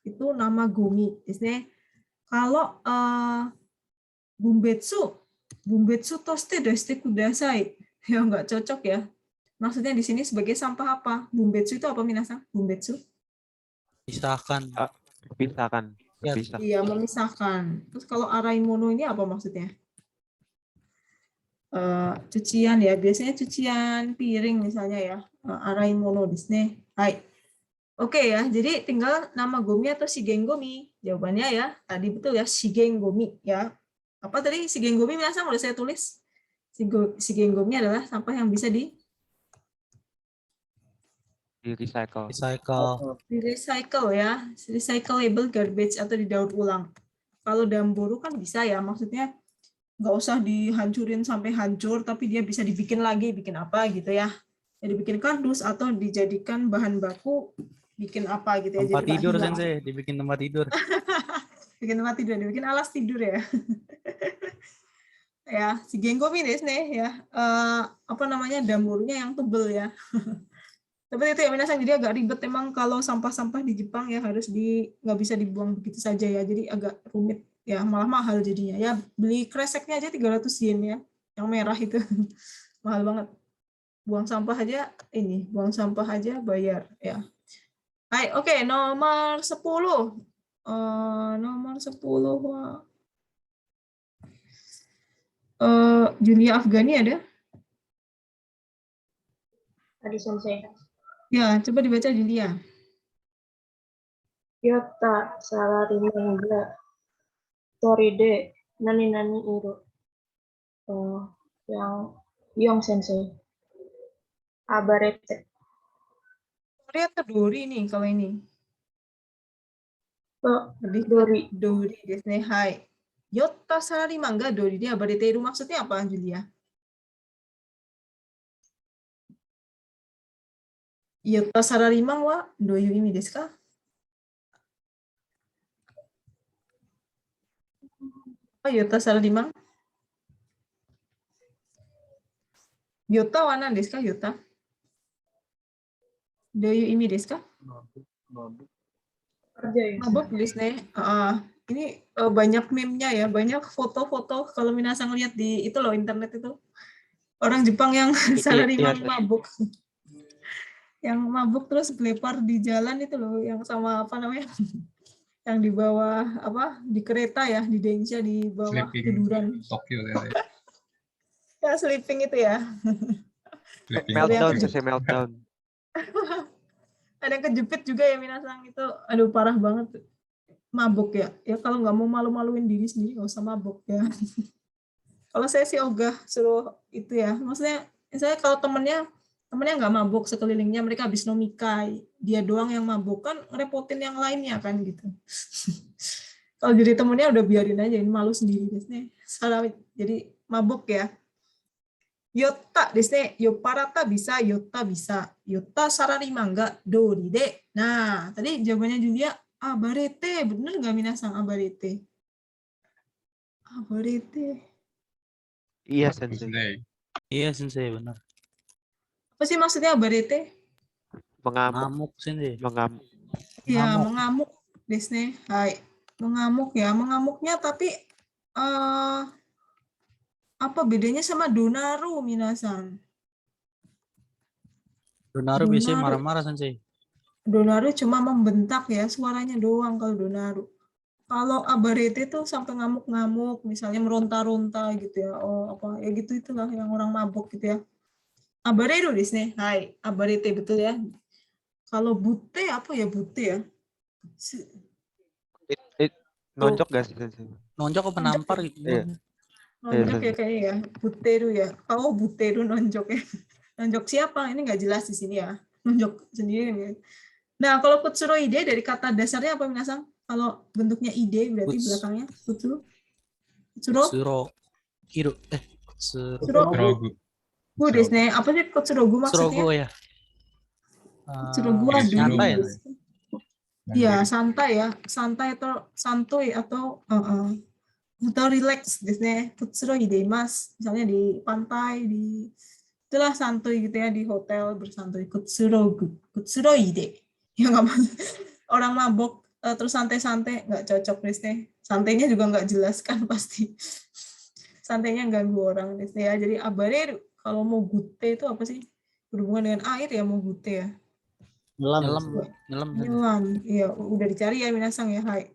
Itu nama Gumi. Desanya kalau bumbetsu toste deshite kudasai. Ya nggak cocok ya. Maksudnya di sini sebagai sampah apa? Bumbetsu itu apa minasang? Bumbetsu? Pisahkan. Pisahkan. Ya, Pisah. Iya, memisahkan. Terus kalau araimono ini apa maksudnya? Cucian ya, biasanya cucian piring misalnya ya. Araimono desu. Hai. Oke ya, jadi tinggal nama gomi atau shigengomi. Jawabannya ya, tadi betul ya, shigengomi ya. Apa tadi shigengomi minasang udah saya tulis? Shigengomi adalah sampah yang bisa di recycle. recycle ya, recyclable garbage atau didaur ulang. Kalau damburu kan bisa ya, maksudnya nggak usah dihancurin sampai hancur, tapi dia bisa dibikin lagi, bikin apa gitu ya. Jadi bikin kardus atau dijadikan bahan baku, bikin apa gitu ya. Tempat jadi tidur sensei, dibikin tempat tidur. Bikin tempat tidur, dibikin alas tidur ya. Ya, si Gengomi desu ya. Apa namanya, damburnya yang tebel ya. Tapi itu ya minasang, jadi agak ribet emang kalau sampah-sampah di Jepang ya harus nggak bisa dibuang begitu saja ya, jadi agak rumit ya, malah mahal jadinya ya. Beli kreseknya aja 300 yen ya, yang merah itu mahal banget. Buang sampah aja bayar ya. Hai, oke, nomor 10. Nomor 10 Julia Afghani ada? Tadi sensei. Ya, coba dibaca Julia. Yota salaryman ga tori de nani iru. Yang Yong sensei. Abarete. Tori atau Dori nih kalau ini? Lebih Dori desu ne. Hai. Yota salaryman ga Dori de abarete iru, maksudnya apa Julia? Yota salaryman wa doyu imi desu ka? Yota salaryman? Yota wa nan desu ka? Yota? Doyu imi desu ka? Mabuk desu ne. Ini banyak meme-nya ya, banyak foto-foto kalau minasang lihat di itu loh, internet itu. Orang Jepang yang salaryman mabuk. Yang mabuk terus gelepar di jalan itu loh, yang sama apa namanya? Yang di bawah apa? Di kereta ya, di Densha di bawah Sleeping tiduran. Tokyo ya. Ya, sleeping itu ya. Meltdown, selesai meltdown. Ada yang kejepit juga ya minasang itu. Aduh, parah banget. Mabuk ya. Ya kalau nggak mau malu-maluin diri sendiri nggak usah mabuk ya. Kalau saya sih ogah suruh itu ya. Maksudnya saya kalau temennya nggak mabuk, sekelilingnya mereka habis nomikai, dia doang yang mabuk, kan ngerepotin yang lainnya kan gitu. Kalau jadi temennya udah biarin aja, ini malu sendiri desne. Salah, jadi mabuk ya. Yota desne, yoparata bisa, yota bisa. Yota salaryman ga dori de. Nah, tadi jawabannya Julia abarete, bener nggak minasang abarete? Abarete. Iya sensei. Iya sensei, benar. Apa sih maksudnya abarete? Mengamuk. Sensei. Mengamuk. Ya, mengamuk desne. Hai. Mengamuk ya, mengamuknya tapi apa bedanya sama donaru minasang? Donaru biasanya Donaru. marah-marah Sensei. Donaru cuma membentak ya, suaranya doang kalau Donaru. Kalau abarete tuh sampai ngamuk-ngamuk, misalnya meronta-ronta gitu ya. Oh, apa ya gitu itulah yang orang mabuk gitu ya. Abareru desu ne. Hai, abarete betul ya. Kalau bute apa ya bute ya? Nonjok gak sih Sensei? Nonjok apa Nonjok nampar ya? gitu. Iya. Nonjok ya Sensei. kayaknya ya. Buteru ya. Oh, buteru nonjok ya. Nonjok siapa? Ini nggak jelas di sini ya. Nonjok sendiri ya. Nah, kalau kutsuroide dari kata dasarnya apa Minasang? Kalau bentuknya ide berarti Kuts- belakangnya kutsuro. Kutsuro. Kutsuro. Kiru. Kutsuro. Kutsuro. Rogu. Gu desu ne. Apa sih kutsurogu maksudnya? Kutsuro ya. Kutsurogu Iya, aduh. Nyantai ya. Iya, santai ya. Santai atau santuy atau relax desu ne. Kutsuroide mas. Misalnya di pantai, di itulah santuy gitu ya, di hotel bersantuy. Kutsurogu. Kutsuroide. Ya nggak orang mabok terus santai-santai nggak cocok desu. Santainya juga nggak jelas kan pasti. Santainya ganggu orang desu ya. Jadi abareru kalau mau gute itu apa sih? Berhubungan dengan air ya mau gute ya. Nyelam. Nyelam. Nyelam. Iya, udah dicari ya Minasang ya. Hai.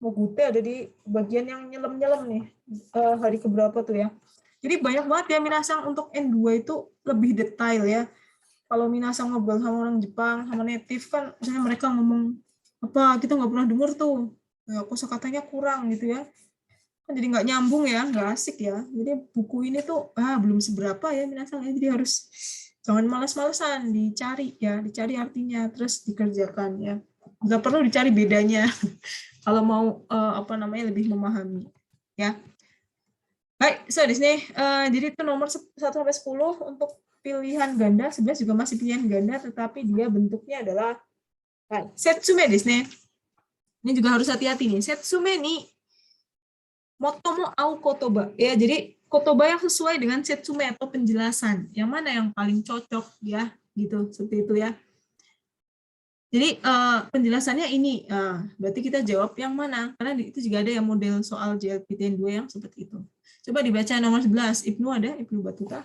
Mau gute ada di bagian yang nyelam-nyelam nih. Hari keberapa tuh ya. Jadi banyak banget ya Minasang untuk N2 itu lebih detail ya. Kalau Minasang ngobrol sama orang Jepang, sama native kan, misalnya mereka ngomong apa kita nggak pernah dengar tuh, ya, kosakatanya kurang gitu ya, kan jadi nggak nyambung ya, nggak asik ya. Jadi buku ini tuh belum seberapa ya Minasang ya, jadi harus jangan malas-malasan dicari ya, dicari artinya terus dikerjakan ya. Nggak perlu dicari bedanya kalau mau lebih memahami ya. Baik, so di sini jadi itu nomor 1 sampai 10 untuk pilihan ganda, 11 juga masih pilihan ganda, tetapi dia bentuknya adalah setsume desu ne. Ini juga harus hati-hati nih. Setsume ni motomo au kotoba. Ya, jadi kotoba yang sesuai dengan setsume atau penjelasan. Yang mana yang paling cocok ya, gitu. Seperti itu ya. Jadi penjelasannya ini, berarti kita jawab yang mana? Karena itu juga ada yang model soal JLPTN 2 yang seperti itu. Coba dibaca nomor 11. Ibnu ada? Ibnu Batuta.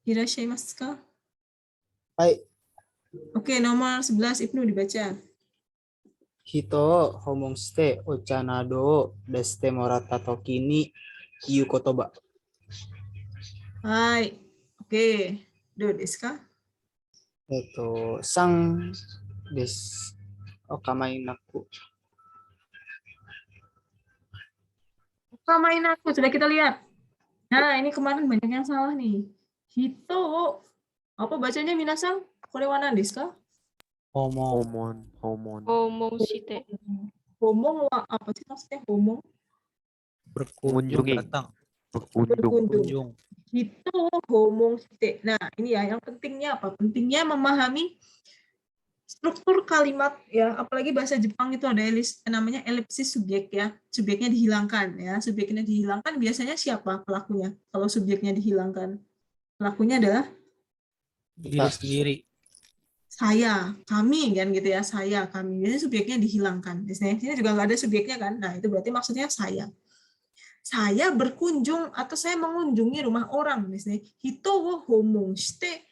Irashimasu ka? Hai. Oke, nomor 11 Ibnu dibaca. Hito homong shite ocha nado o deshite moratta toki ni iu kotoba. Hai. Oke. Do desu ka? Sang desu. Okamainaku. Main aku sudah kita lihat. Nah, ini kemarin banyak yang salah nih. Hito apa bacanya Minasang? Korewana desu ka? Homon. Omong shite. Homong apa sih maksudnya homong? Berkunjung. Datang. Berkunjung. Hito homong shite. Nah, ini ya yang pentingnya apa? Pentingnya memahami struktur kalimat ya, apalagi bahasa Jepang itu ada namanya elipsis subjek ya. Subjeknya dihilangkan ya. Subjeknya dihilangkan biasanya siapa pelakunya? Kalau subjeknya dihilangkan, pelakunya adalah Diri sendiri. saya, kami kan gitu ya. Saya, kami. Biasanya subjeknya dihilangkan. Di sini juga nggak ada subjeknya kan. Nah, itu berarti maksudnya saya. Saya berkunjung atau saya mengunjungi rumah orang di sini. Hito wo homong shite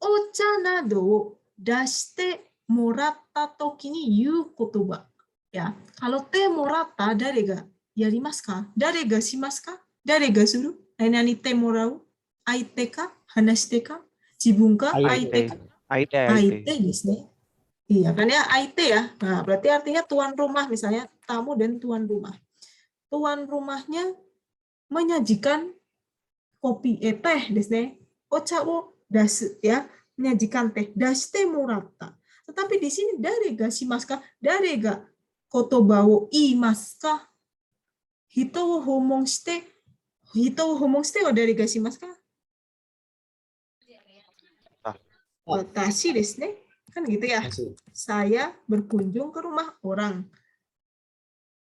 ocha nado dashite moratta toki ni iu kotoba. Ya, kalau te moratta dare ga yarimasu ka? Dare ga shimasu ka? Dare ga suru? Nani te morau? Aite ka? Hanashite ka? Jibun ka? Aite ka? Aite desu ne. Iya kan ya, aite ya. Nah, berarti artinya tuan rumah misalnya tamu dan tuan rumah. Tuan rumahnya menyajikan kopi teh desu ne. Ocha wo dasu ya. Menyajikan teh, dashite moratta. Tetapi di sini dare ga shimasu ka? Dare ga kotoba wo iimasu ka? Hito wo homong shite wa dare ga shimasu ka? Watashi desu ne. Kan gitu ya. Saya berkunjung ke rumah orang.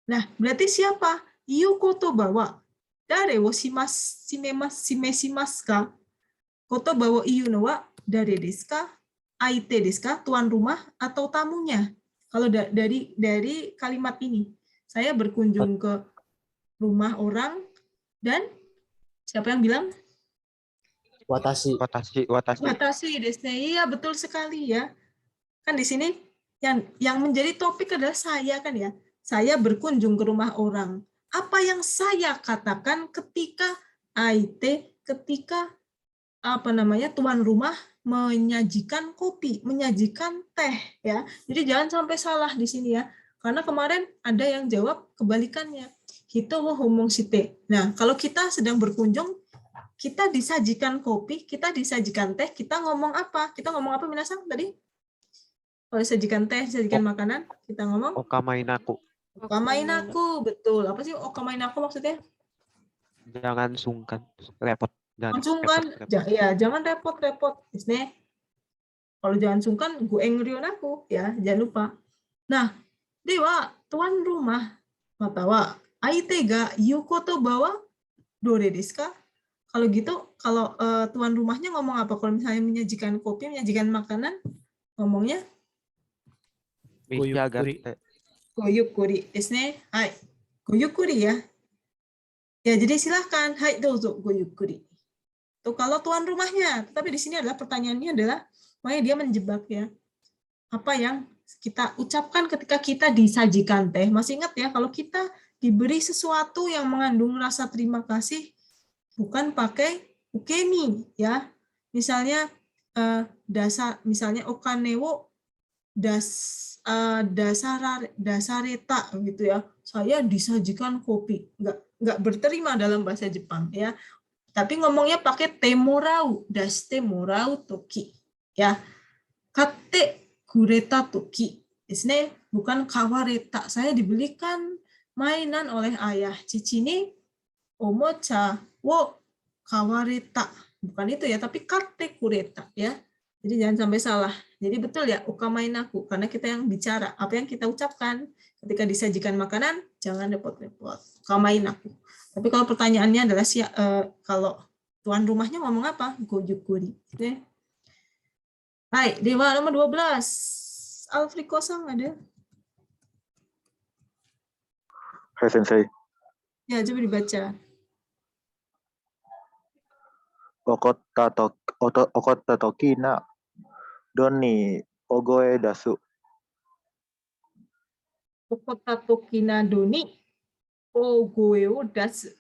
Nah, berarti siapa? Iu kotoba wa dare wo shimesimasu ka? Kotoba wo iu no wa dare desu ka? Aite desu ka? Tuan rumah atau tamunya? Kalau dari kalimat ini, saya berkunjung ke rumah orang dan siapa yang bilang? Watashi. Watashi, watashi. Watashi desu ne. Iya, betul sekali ya. Kan di sini yang menjadi topik adalah saya kan ya. Saya berkunjung ke rumah orang. Apa yang saya katakan ketika ketika tuan rumah menyajikan kopi, menyajikan teh ya. Jadi jangan sampai salah di sini ya. Karena kemarin ada yang jawab kebalikannya. Hito wo homong shite. Nah, kalau kita sedang berkunjung, kita disajikan kopi, kita disajikan teh, kita ngomong apa? Kita ngomong apa minasan tadi? Kalau disajikan teh, disajikan makanan, kita ngomong Okamainaku. okamainaku, betul. Apa sih okamainaku maksudnya? Jangan sungkan. Repot. Jangan Sungkan, repot. jangan repot-repot. Kalau jangan sungkan, gue engryon aku ya, jangan lupa. Nah, dewa tuan rumah, matawa aite ga yukoto bawa dore desu ka? Kalau gitu, kalau tuan rumahnya ngomong apa? Kalau misalnya menyajikan kopi, menyajikan makanan, ngomongnya Mishagate. goyukuri desu ne. Hai, goyukuri ya. Ya, jadi silahkan. Hai, dozo goyukuri. Tuh kalau tuan rumahnya, tapi di sini adalah pertanyaannya adalah, makanya dia menjebak ya. Apa yang kita ucapkan ketika kita disajikan teh? Masih ingat ya, kalau kita diberi sesuatu yang mengandung rasa terima kasih, bukan pakai ukemi ya. Misalnya misalnya okanewo dasareta gitu ya. Saya disajikan kopi, nggak berterima dalam bahasa Jepang ya. Tapi ngomongnya pakai temorau, daste morau toki. Ya. Katte kureta toki. Desu bukan kawareta. Saya dibelikan mainan oleh ayah. Cici ni omocha wo kawareta. Bukan itu ya, tapi katte kureta ya. Jadi jangan sampai salah. Jadi betul ya, ukamainaku. Karena kita yang bicara. Apa yang kita ucapkan ketika disajikan makanan, jangan repot-repot. Ukamainaku. Tapi kalau pertanyaannya adalah kalau tuan rumahnya ngomong apa? Goyukuri. Hai, dewa nomor 12. Alfriko-san ada? Hai Sensei. Ya, coba dibaca. Okotta toki na don ni ogoe dasu. Okotta toki na do ni ogoe o dasu.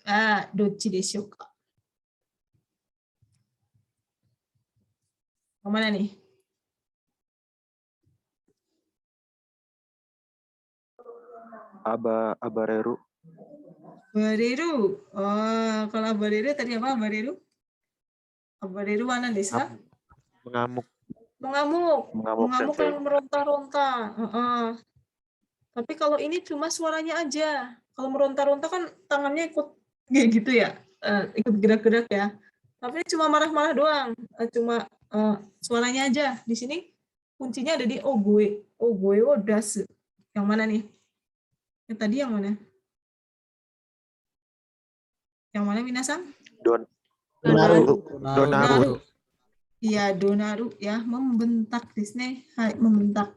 Dochi deshou ka? Yang mana nih? Abareru. Bareru. Oh, kalau bareru tadi apa bareru? Bareru mana desu ka? Mengamuk. Mengamuk Sensei. yang meronta-ronta. Tapi kalau ini cuma suaranya aja. Kalau meronta-ronta kan tangannya ikut kayak gitu ya, ikut gerak-gerak ya. Tapi ini cuma marah-marah doang, cuma suaranya aja. Di sini kuncinya ada di ogoe o dasu. Yang mana nih? Yang tadi yang mana? Yang mana minasan? Donaru. Iya, donaru ya, membentak di sini, membentak.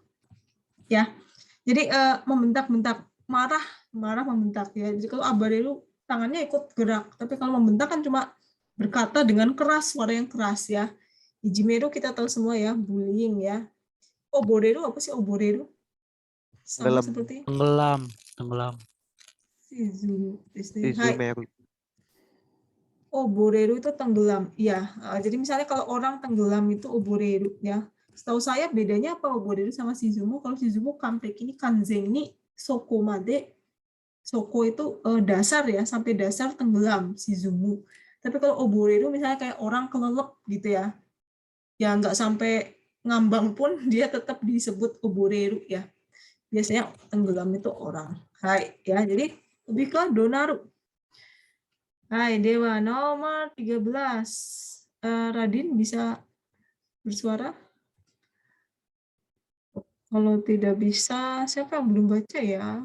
Ya. Jadi membentak-bentak, marah membentak ya. Jadi kalau abareru tangannya ikut gerak, tapi kalau membentak kan cuma berkata dengan keras, suara yang keras ya. Ijimeru kita tahu semua ya, bullying ya. Oboreru apa sih oboreru? Sama seperti Tenggelam. Izumeru. Oboreru itu tenggelam. Ya, jadi misalnya kalau orang tenggelam itu oboreru ya. Setahu saya bedanya apa oboreru sama shizumu? Kalau shizumu kampek ini kanzen ni soko made. Soko itu dasar ya, sampai dasar tenggelam shizumu. Tapi kalau oboreru misalnya kayak orang kelelep gitu ya. Ya nggak sampai ngambang pun dia tetap disebut oboreru ya. Biasanya tenggelam itu orang. Hai ya, jadi lebih ke donaru. Hai dewa nomor 13. Radin bisa bersuara? Kalau tidak bisa, siapa yang belum baca ya?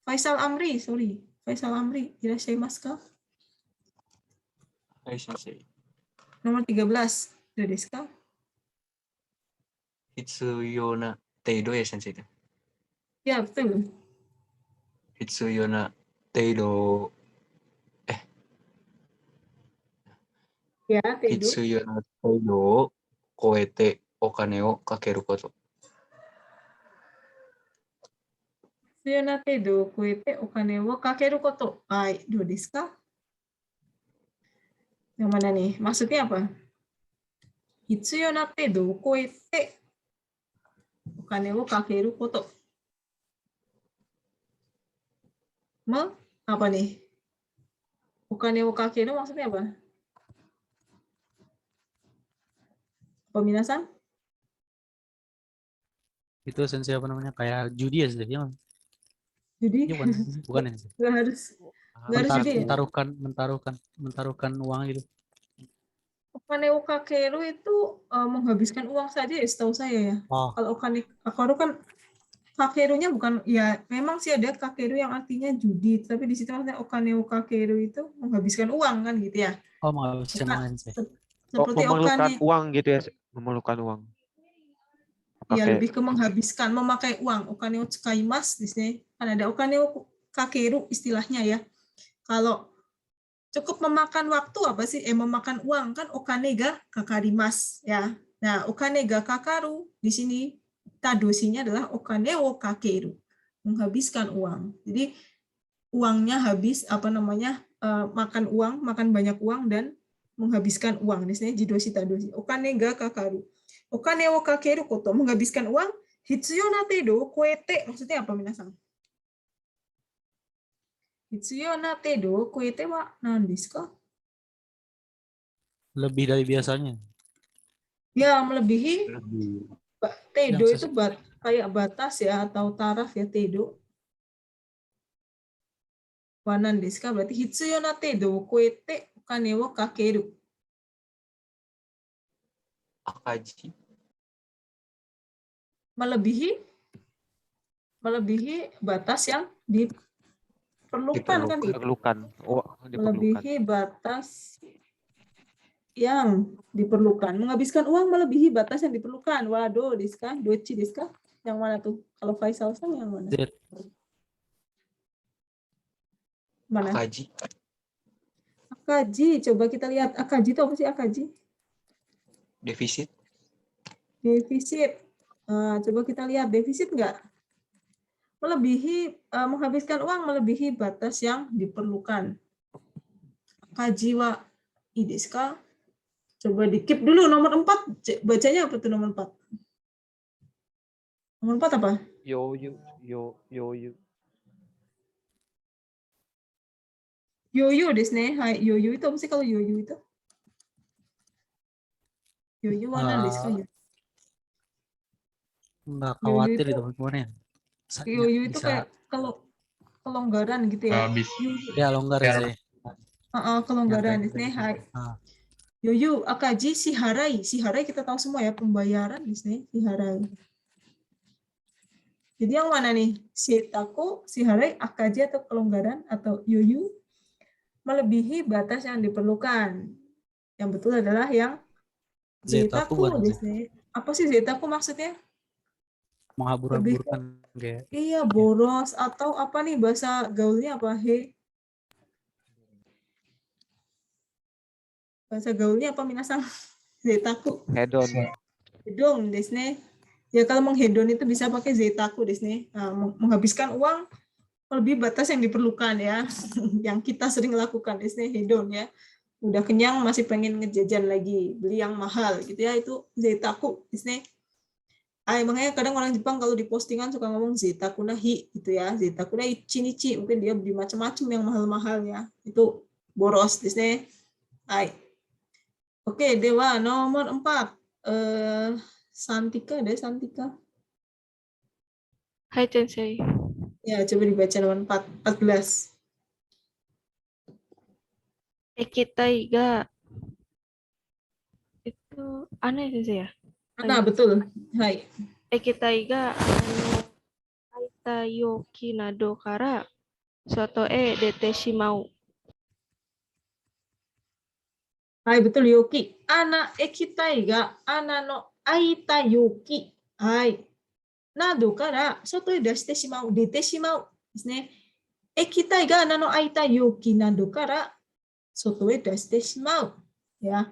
Faisal Amri, sorry. Faisal Amri, irashimasu ka? Hai Sensei. Nomor 13, udah desu ka? Hitsuyona teido ya Sensei itu? Ya, betul. Hitsuyona teido Ya, Teido. Hitsuyo no Teido o koete okane o kakeru koto. Suyona Teido koete okane wo kakeru koto. Hai, do desu ka? Yang mana nih? Maksudnya apa? Hitsuyona Teido koete okane wo kakeru koto. Apa nih? Okane wo kakeru maksudnya apa? Peminasan? Itu sensei apa namanya? Kayak judi ya, Sensei. Ya, Jadi iya, bukan, bukan ya, Sensei? nggak harus judi ya? Mentaruhkan uang gitu. Okane wo kakeru itu menghabiskan uang saja ya, setahu saya ya. Oh, Kalau okane kakeru kan kakerunya bukan, ya memang sih ada kakeru yang artinya judi, tapi di situ maksudnya okane wo kakeru itu menghabiskan uang kan gitu ya. oh menghabiskan uang, Sensei. Seperti memerlukan okane, uang gitu ya, memerlukan uang. ya Pakai lebih ke menghabiskan, memakai uang. Okane wo tsukaimasu di sini. Kan ada okane wo kakeru istilahnya ya. Kalau cukup memakan waktu apa sih? Memakan uang kan okane ga kakarimasu ya. Nah, okane ga kakaru di sini tadosinya adalah okane wo kakeru, menghabiskan uang. Jadi uangnya habis apa namanya? Makan uang, makan banyak uang dan menghabiskan uang. Di sini jidoshi tadoshi. Okane ga kakaru. Okane wo kakeru koto, menghabiskan uang. Hitsuyona teido koete, maksudnya apa minasan? Hitsuyona teido koete wa nan desu ka? Lebih dari biasanya. Ya, melebihi. Teido Yang itu kayak batas ya, atau taraf ya, teido. Wa nan desu ka? Berarti hitsuyona teido koete okane wo kakeru. Akaji. Melebihi batas yang diperlukan kan? diperlukan. Oh, diperlukan. Melebihi batas yang diperlukan. Menghabiskan uang melebihi batas yang diperlukan. Waduh, Diska, doci Diska. Yang mana tuh? Kalau Faisal Sang yang mana? Z. Mana? Akaji. Akaji. Coba kita lihat. Akaji itu apa sih Akaji? Defisit. Defisit. Nah, coba kita lihat. Defisit enggak? Menghabiskan uang melebihi batas yang diperlukan. Akaji wa Diska. Coba di-keep dulu nomor 4. Bacanya apa tuh nomor 4? Nomor 4 apa? Yoyu. Yoyo desu ne. Hai, yoyo itu apa sih kalau yoyo itu? Yoyo mana desu ka? Nggak Yoyo khawatir itu, itu gimana ya? yoyo itu Bisa, kayak kalau kelonggaran gitu ya. ya longgar ya, Sensei. Kelonggaran desu ne. Hai. Yoyo, akaji, siharai. Siharai kita tahu semua ya, pembayaran desu ne. Siharai. Jadi yang mana nih? Seitaku, siharai, akaji atau kelonggaran atau yoyo melebihi batas yang diperlukan. Yang betul adalah yang Zetaku zetaku desu ne. Apa sih zetaku maksudnya? Menghambur-hamburkan kayak. Iya, boros atau apa nih bahasa gaulnya apa? Bahasa gaulnya apa minasan? Zetaku. Hedon. Hedon desu ne. Ya kalau menghedon itu bisa pakai zetaku desu ne. Nah, menghabiskan uang lebih batas yang diperlukan ya. Yang kita sering lakukan desu ne, hedon ya. Udah kenyang masih pengen ngejajan lagi, beli yang mahal gitu ya, itu zetaku desu ne. Makanya kadang orang Jepang kalau di postingan suka ngomong zetaku nahi gitu ya. Zetaku na ichinichi, mungkin dia beli macam-macam yang mahal-mahal ya. Itu boros desu ne. Oke, dewa nomor 4. Santika deh, Santika. Hai Sensei. Ya, coba dibaca nomor 14. Ekitai ga itu aneh Sensei ya? Nah, betul. Hai. Ekitai ga aita yoki nado kara soto dete shimau. Hai, betul yoki. Ana ekitai ga ana no aita yoki. Hai. Nado kara soto dashite shimau, dete shimau desu ne. Ekitai ga ana no aita yoki nado kara soto dashite shimau. Ya.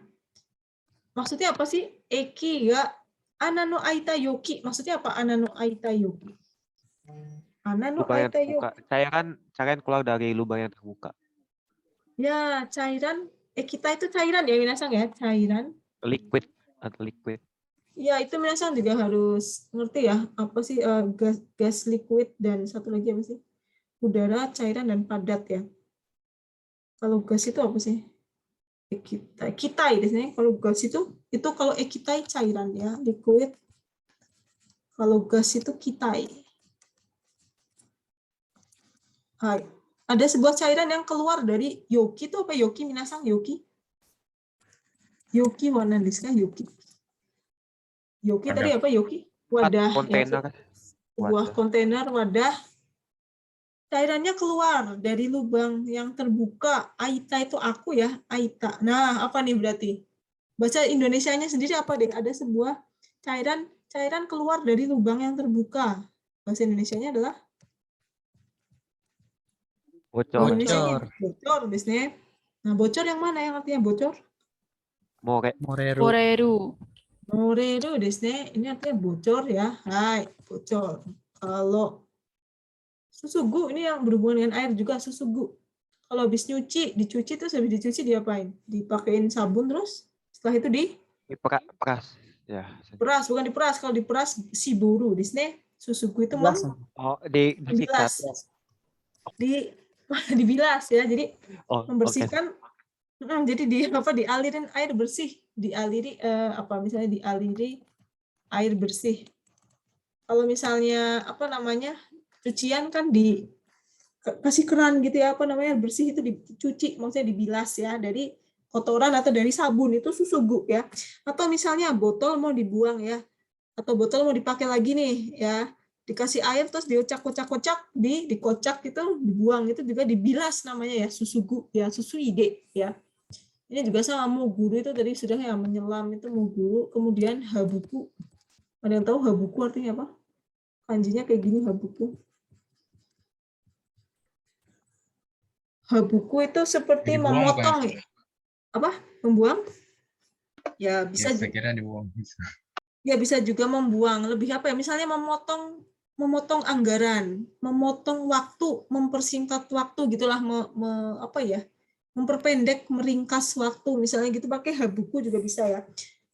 Maksudnya apa sih? Eki ya. Ana no aita yoki. Maksudnya apa? Ana no aita yoki. Ana no Lubang yang aita terbuka. yoki. Cairan keluar dari lubang yang terbuka. Ya, cairan. Kita itu cairan ya, minasang ya. Cairan. Liquid atau liquid. Ya, itu minasang juga harus ngerti ya. Apa sih gas liquid dan satu lagi apa sih? Udara, cairan, dan padat ya. Kalau gas itu apa sih? Kitai di sini. Kalau gas itu kalau kitai cairan ya, liquid. Kalau gas itu kitai. Hai. Ada sebuah cairan yang keluar dari yoki itu apa? Yoki minasang yoki. Yoki warna diska yoki. Yoki tadi apa yoki? Wadah. Kontainer. Ya, sebuah kontainer wadah. Cairannya keluar dari lubang yang terbuka. Aita itu aku ya, Aita. Nah, apa nih berarti? Bahasa Indonesianya sendiri apa deh? Ada sebuah cairan keluar dari lubang yang terbuka. Bahasa Indonesianya adalah Bocor. Bocor biasanya. Nah, bocor yang mana yang artinya bocor? Moreru. Moreru desne. Ini artinya bocor ya. Hai, bocor. Kalau susugu ini yang berhubungan dengan air juga susugu. Kalau habis dicuci terus habis dicuci diapain? Dipakein sabun terus setelah itu diperas. Ya. Peras, bukan diperas. Kalau diperas siburu. Di sini susugu itu dibilas. Dibilas ya. Jadi membersihkan. Okay. Jadi dialirin air bersih, dialiri dialiri air bersih. Kalau misalnya cucian kan kasih keran gitu ya, bersih itu dicuci, maksudnya dibilas ya, dari kotoran atau dari sabun itu susugu ya. Atau misalnya botol mau dibuang ya, atau botol mau dipakai lagi nih ya, dikasih air terus dikocak-kocak, dikocak itu dibuang, itu juga dibilas namanya ya, susugu ya, susuide ya. Ini juga sama moguru itu tadi sudah ya, menyelam itu moguru. Kemudian habuku, ada yang tahu habuku artinya apa? Kanjinya kayak gini, habuku. Habuku itu seperti memotong. Apa? Membuang? Ya bisa. Ya, saya kira dibuang. Ya bisa juga membuang. Lebih apa ya? Misalnya memotong anggaran, memotong waktu, mempersingkat waktu gitulah, memperpendek, meringkas waktu, misalnya gitu, pakai habuku juga bisa ya.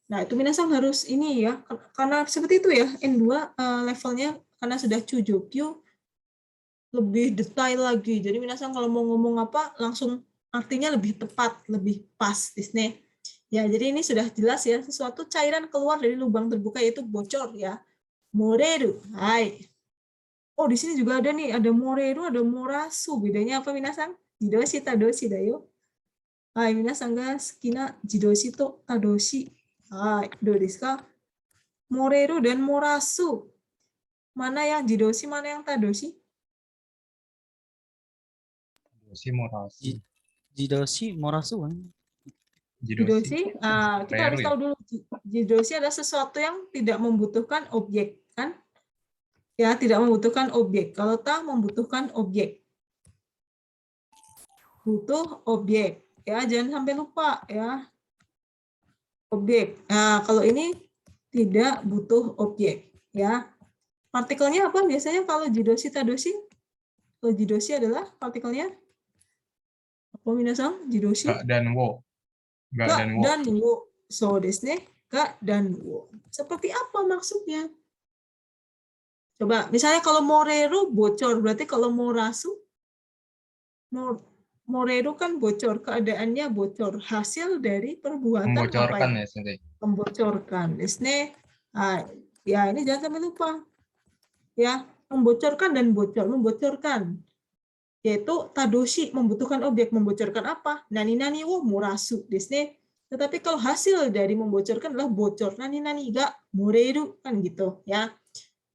Nah, itu minasang harus ini ya, karena seperti itu ya, N2 levelnya, karena sudah Chujokyu, lebih detail lagi. Jadi minasang kalau mau ngomong apa, langsung artinya lebih tepat, lebih pas di sini. Ya, jadi ini sudah jelas ya, sesuatu cairan keluar dari lubang terbuka, yaitu bocor ya. Moreru. Hai. Oh, di sini juga ada nih, ada moreru, ada morasu. Bedanya apa minasang? Jidoshi, tadoshi dayo. Hai, minasang ga sukina jidoshi to tadoshi. Hai, do desu ka? Moreru dan morasu. Mana yang jidoshi, mana yang tadoshi? Jidoshi morasu kan? Jidoshi, kita harus tahu dulu. Jidoshi adalah sesuatu yang tidak membutuhkan objek, kan? Ya, tidak membutuhkan objek. Kalau tak membutuhkan objek. Butuh objek. Ya, jangan sampai lupa ya. Objek. Nah, kalau ini tidak butuh objek, ya. Partikelnya apa biasanya kalau jidoshi tadoshi? Kalau jidoshi adalah partikelnya apa minasang? Jidoshi? Ga dan wo. Ga dan wo. So desu ne. Ga dan wo. Seperti apa maksudnya? Coba, misalnya kalau moreru bocor, berarti kalau morasu, moreru kan bocor, keadaannya bocor, hasil dari perbuatan membocorkan apa ya? Membocorkan. Ya, ini jangan sampai lupa. Ya, membocorkan dan bocor, membocorkan. Yaitu tadoshi, membutuhkan objek, membocorkan apa? Nani-nani wo morasu. Tetapi kalau hasil dari membocorkan adalah bocor, nani-nani ga moreru, kan gitu ya.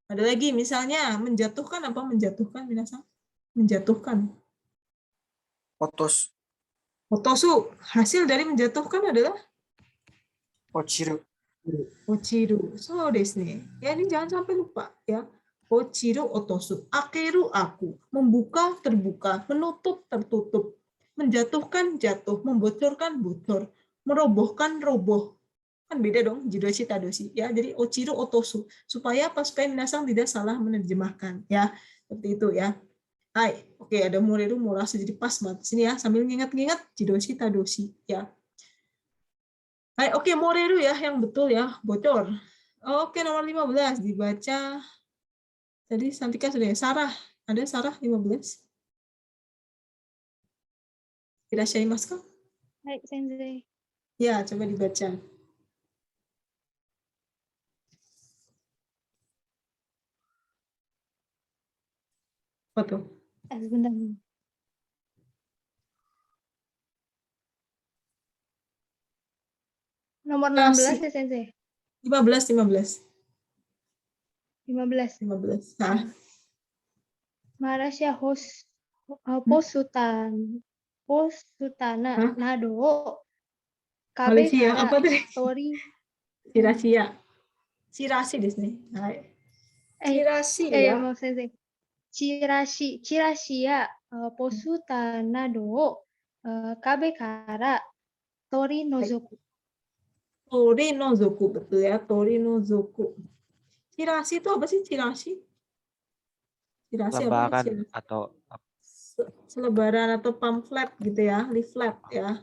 Ada lagi misalnya menjatuhkan apa? Menjatuhkan minasang? Menjatuhkan. Otosu. Hasil dari menjatuhkan adalah Ochiru. Ochiru. So desu ne. Ya, ini jangan sampai lupa ya. Ochiru otosu. Akeru aku. Membuka terbuka, menutup tertutup. Menjatuhkan jatuh, membocorkan bocor, merobohkan roboh. Kan beda dong, jidoshi tadoshi ya. Jadi ochiru otosu. Supaya apa? Supaya minasang tidak salah menerjemahkan ya. Seperti itu ya. Hai, oke ada moreru morasa jadi pas banget sini ya. Sambil ngingat-ngingat jidoshi tadoshi ya. Hai, oke moreru ya yang betul ya, bocor. Oke nomor 15 dibaca. Tadi Santika sudah ya. Sarah, ada Sarah 15? Irashaimashika? Hai, Sensei. Ya, coba dibaca. Apa tuh? Sebentar. Nomor 16 ya, Sensei? 15. 15. 15. Nah, Marasya posutana Hah? nado kabe Malaysia kara apa tadi? tori Shirashi. Shirashi di sini. Hai. Shirashi ya. mau Sensei. Chirashi ya posutana do kabe kara tori nozoku. Tori no zoku, betul ya. Tori no zoku. Shirashi itu apa sih Shirashi? Shirashi apa? Lembaran Shirashi. atau Selebaran atau pamflet gitu ya, leaflet ya.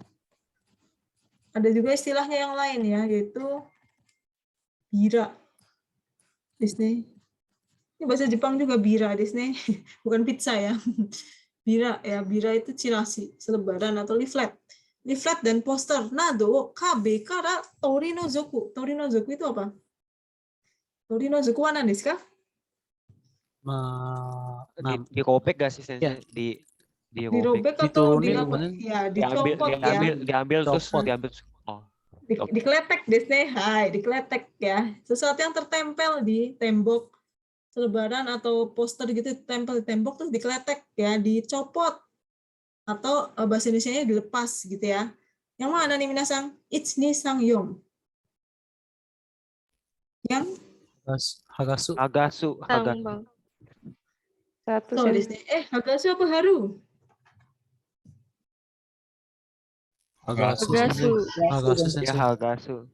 Ada juga istilahnya yang lain ya, yaitu bira. Disney. Ini bahasa Jepang juga bira Disney, bukan pizza ya. Bira ya, bira itu chirashi, selebaran atau leaflet. Leaflet dan poster. Nado kabe kara tori no zoku. Tori no zoku itu apa? Tori no zoku wa nan desu ka? dirobek gak sih Ya. Sensei? Dirobek. Dirobek atau Diturunin, apa? kemudian Ya, dicopot ya. Diambil terus Copot. diambil. Oh, Dikletek Disney, hai, dikletek ya. Sesuatu yang tertempel di tembok selebaran atau poster gitu, tempel di tembok terus dikletek ya, dicopot atau bahasa Indonesianya dilepas gitu ya. Yang mana nih minasang? Ichni sang yom. Yang Hagasu. Hagasu. Bang. Satu so, Sensei. Disney. Hagasu apa haru? Hagasu. Hagasu. Hagasu Ya Sensei. Hagasu.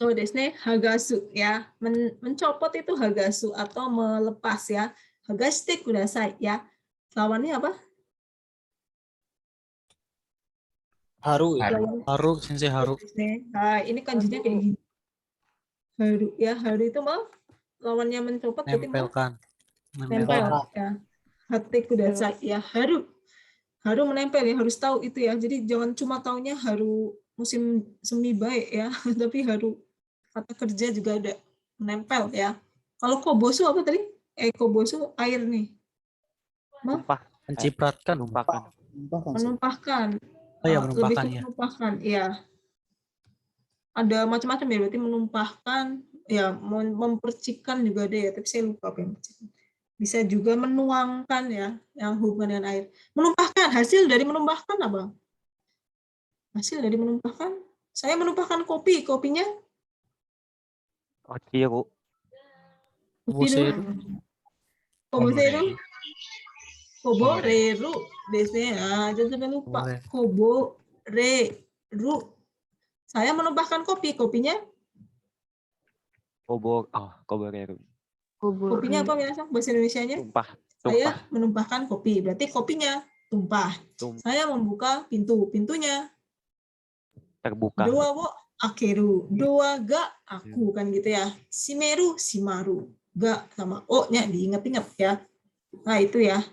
So, Disney hagasu ya. Mencopot itu hagasu atau melepas ya. Hagashite kudasai ya. Lawannya apa? Haru ya. Haru Sensei, haru. Nah, ini kanjinya kayak gini. Haru ya, haru itu lawannya mencopot berarti Nempelkan. nempel ya. Hate kudasai ya, haru. Haru menempel ya, harus tahu itu ya. Jadi jangan cuma taunya haru musim semi baik ya, tapi haru kata kerja juga ada menempel ya. Kalau kobosu apa tadi? Kobosu air nih. Mencipratkan. Menumpahkan. Oh ya, Lebih menumpahkan ke ya. menumpahkan, ya. Ada macam-macam ya, berarti menumpahkan, ya mempercikan juga ada ya, tapi saya lupa apa yang percikan. Bisa juga menuangkan ya, yang hubungan dengan air. Menumpahkan, hasil dari menumpahkan apa? Hasil dari menumpahkan, saya menumpahkan kopi, kopinya? Ochiru. Koboseru. Koboseru. Koboreru. Desnya, jangan sampai lupa. Koboreru. Saya menumpahkan kopi, kopinya? Koboreru. Kopinya apa minasang bahasa Indonesianya? Tumpah. Saya menumpahkan kopi, berarti kopinya tumpah. Saya membuka pintu, pintunya Terbuka. doa wo akeru, doa ga aku kan gitu ya. Shimeru shimaru, ga sama o-nya diingat-ingat ya. Nah itu ya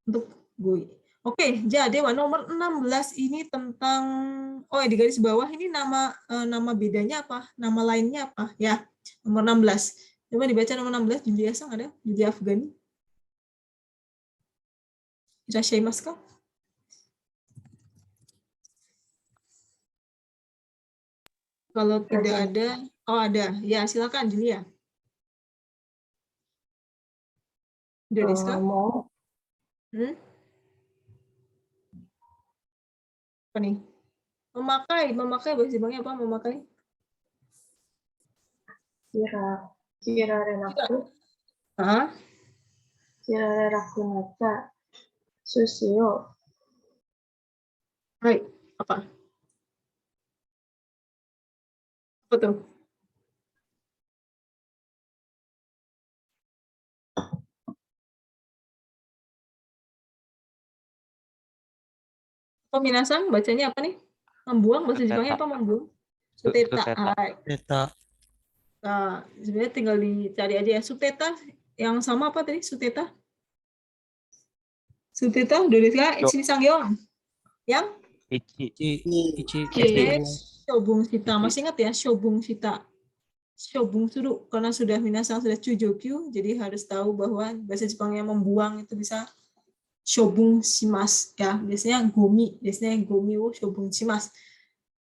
untuk gue. Oke, jadi nomor 16 ini tentang di garis bawah ini nama bedanya apa? Nama lainnya apa? Ya, nomor 16. Coba dibaca nomor 16, Julia Sang ada? Julia Afghani. Irashaimashika ka? Kalau tidak ada, ada. Ya, silakan Julia. Udah desu ka? Apa nih? Memakai bahasa Jepangnya apa? Memakai? Kirareraku. Ah? Kirareraku natta sushi o. Hai, apa? Apa tuh? Oh, minasang bacanya apa nih? Membuang, bahasa Jepangnya apa membuang? Suteta. Suteta. Eta. Nah, sebenarnya tinggal dicari aja ya. Suteta yang sama apa tadi? Suteta? Suteta udah dikira Yo. Ichini Sanggyeong. Yang Ichi. Ichi. Shobung Shita. Masih ingat ya Shobung Shita? Shobung Suru. Karena sudah minasang sudah chujokyu, jadi harus tahu bahwa bahasa Jepangnya membuang itu bisa shobung shimasu ya. Biasanya gomi wo shobung shimasu.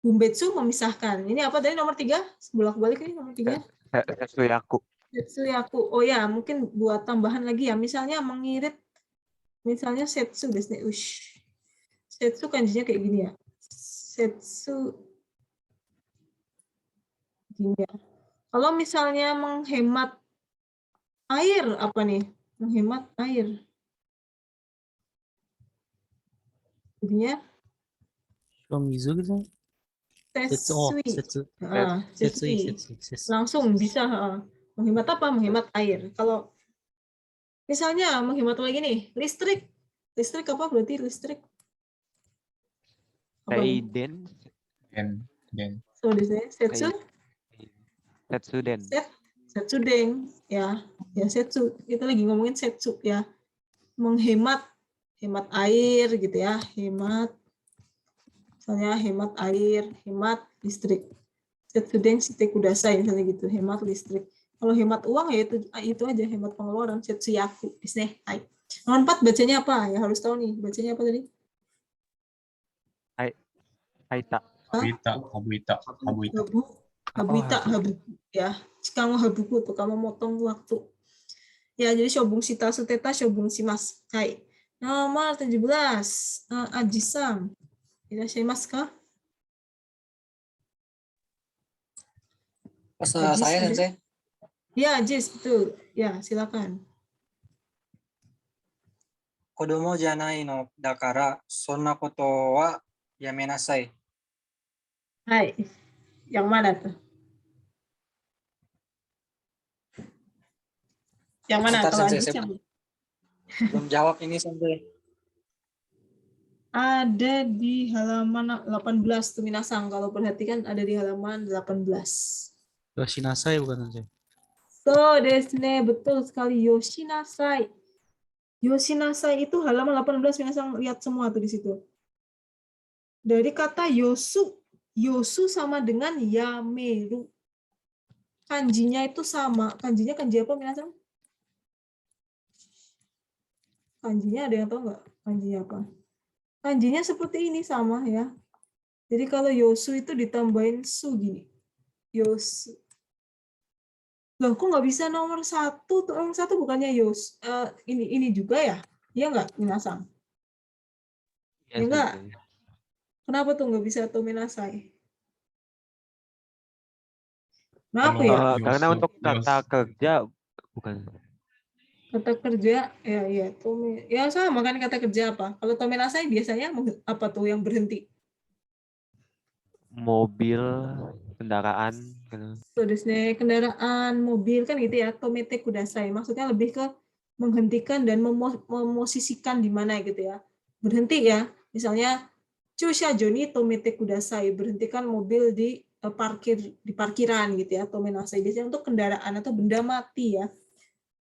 Bumbetsu memisahkan. Ini apa tadi nomor 3? Bolak-balik ini nomor 3. Setsuyaku. Setsuyaku. Oh ya, mungkin buat tambahan lagi ya. Misalnya mengirit, misalnya setsu desu. Setsu kanjinya kayak gini ya. Setsu gini ya. Kalau misalnya menghemat air apa nih? Menghemat air. Jadinya Shomizu gitu. setsui. Setsu. Setsui. Setsu. Langsung bisa menghemat apa? Menghemat air. Kalau misalnya menghemat lagi nih, listrik. Listrik apa berarti listrik? Apa nih? Seiden. Den. So, setsu? Setsuden. Setsudeng. Ya, setsu. Kita lagi ngomongin setsu ya. Hemat air gitu ya. Misalnya hemat air, hemat listrik. Setsudeng shite kudasai misalnya gitu, hemat listrik. Kalau hemat uang ya itu aja, hemat pengeluaran. Setsuyaku. Hai. Nomor 4 bacanya apa? Ya harus tahu nih, bacanya apa tadi? Haita. Habuita ya. Kamu habuku tuh, kamu motong waktu. Ya, jadi shobung shita suteta shobung shimasu. Hai. Nomor 17. Aji-san. Irashimasu ka? Saya Sensei. Ya, Jis, betul. Ya, silakan. Kodomo janai no dakara sonna koto wa yamenasai. Hai. Yang mana tuh? Yang mana? Sebentar, Kalau Sensei, Ajis saya yang belum jawab ini Sensei. ada di halaman 18 tuh minasang. Kalau perhatikan ada di halaman 18. Yoshinasai bukan sih? So, desne, betul sekali. Yoshinasai. Yoshinasai itu halaman 18 minasang lihat semua tuh di situ. Dari kata yosu. Yosu sama dengan yameru. Kanjinya itu sama. Kanjinya kanji apa minasang? Kanjinya ada yang tahu nggak? Kanjinya apa? Kanjinya seperti ini sama ya. Jadi kalau yosu itu ditambahin su gini. Yosu. Loh, kok nggak bisa nomor 1? Nomor 1 bukannya yos. Ini juga ya? Iya nggak, minasang? Ya nggak? Kenapa tuh nggak bisa tominasai? Kenapa ya? Karena untuk kata kerja bukan. Kata kerja, ya tomi. Ya sama kan kata kerja apa? Kalau tominasai biasanya apa tuh yang berhenti? Mobil, kendaraan. Kendaraan, mobil kan gitu ya, tomete kudasai. Maksudnya lebih ke menghentikan dan memosisikan di mana gitu ya. Berhenti ya. Misalnya Chushajo ni tomete kudasai, berhentikan mobil di parkiran gitu ya, tomenasai. Biasanya untuk kendaraan atau benda mati ya.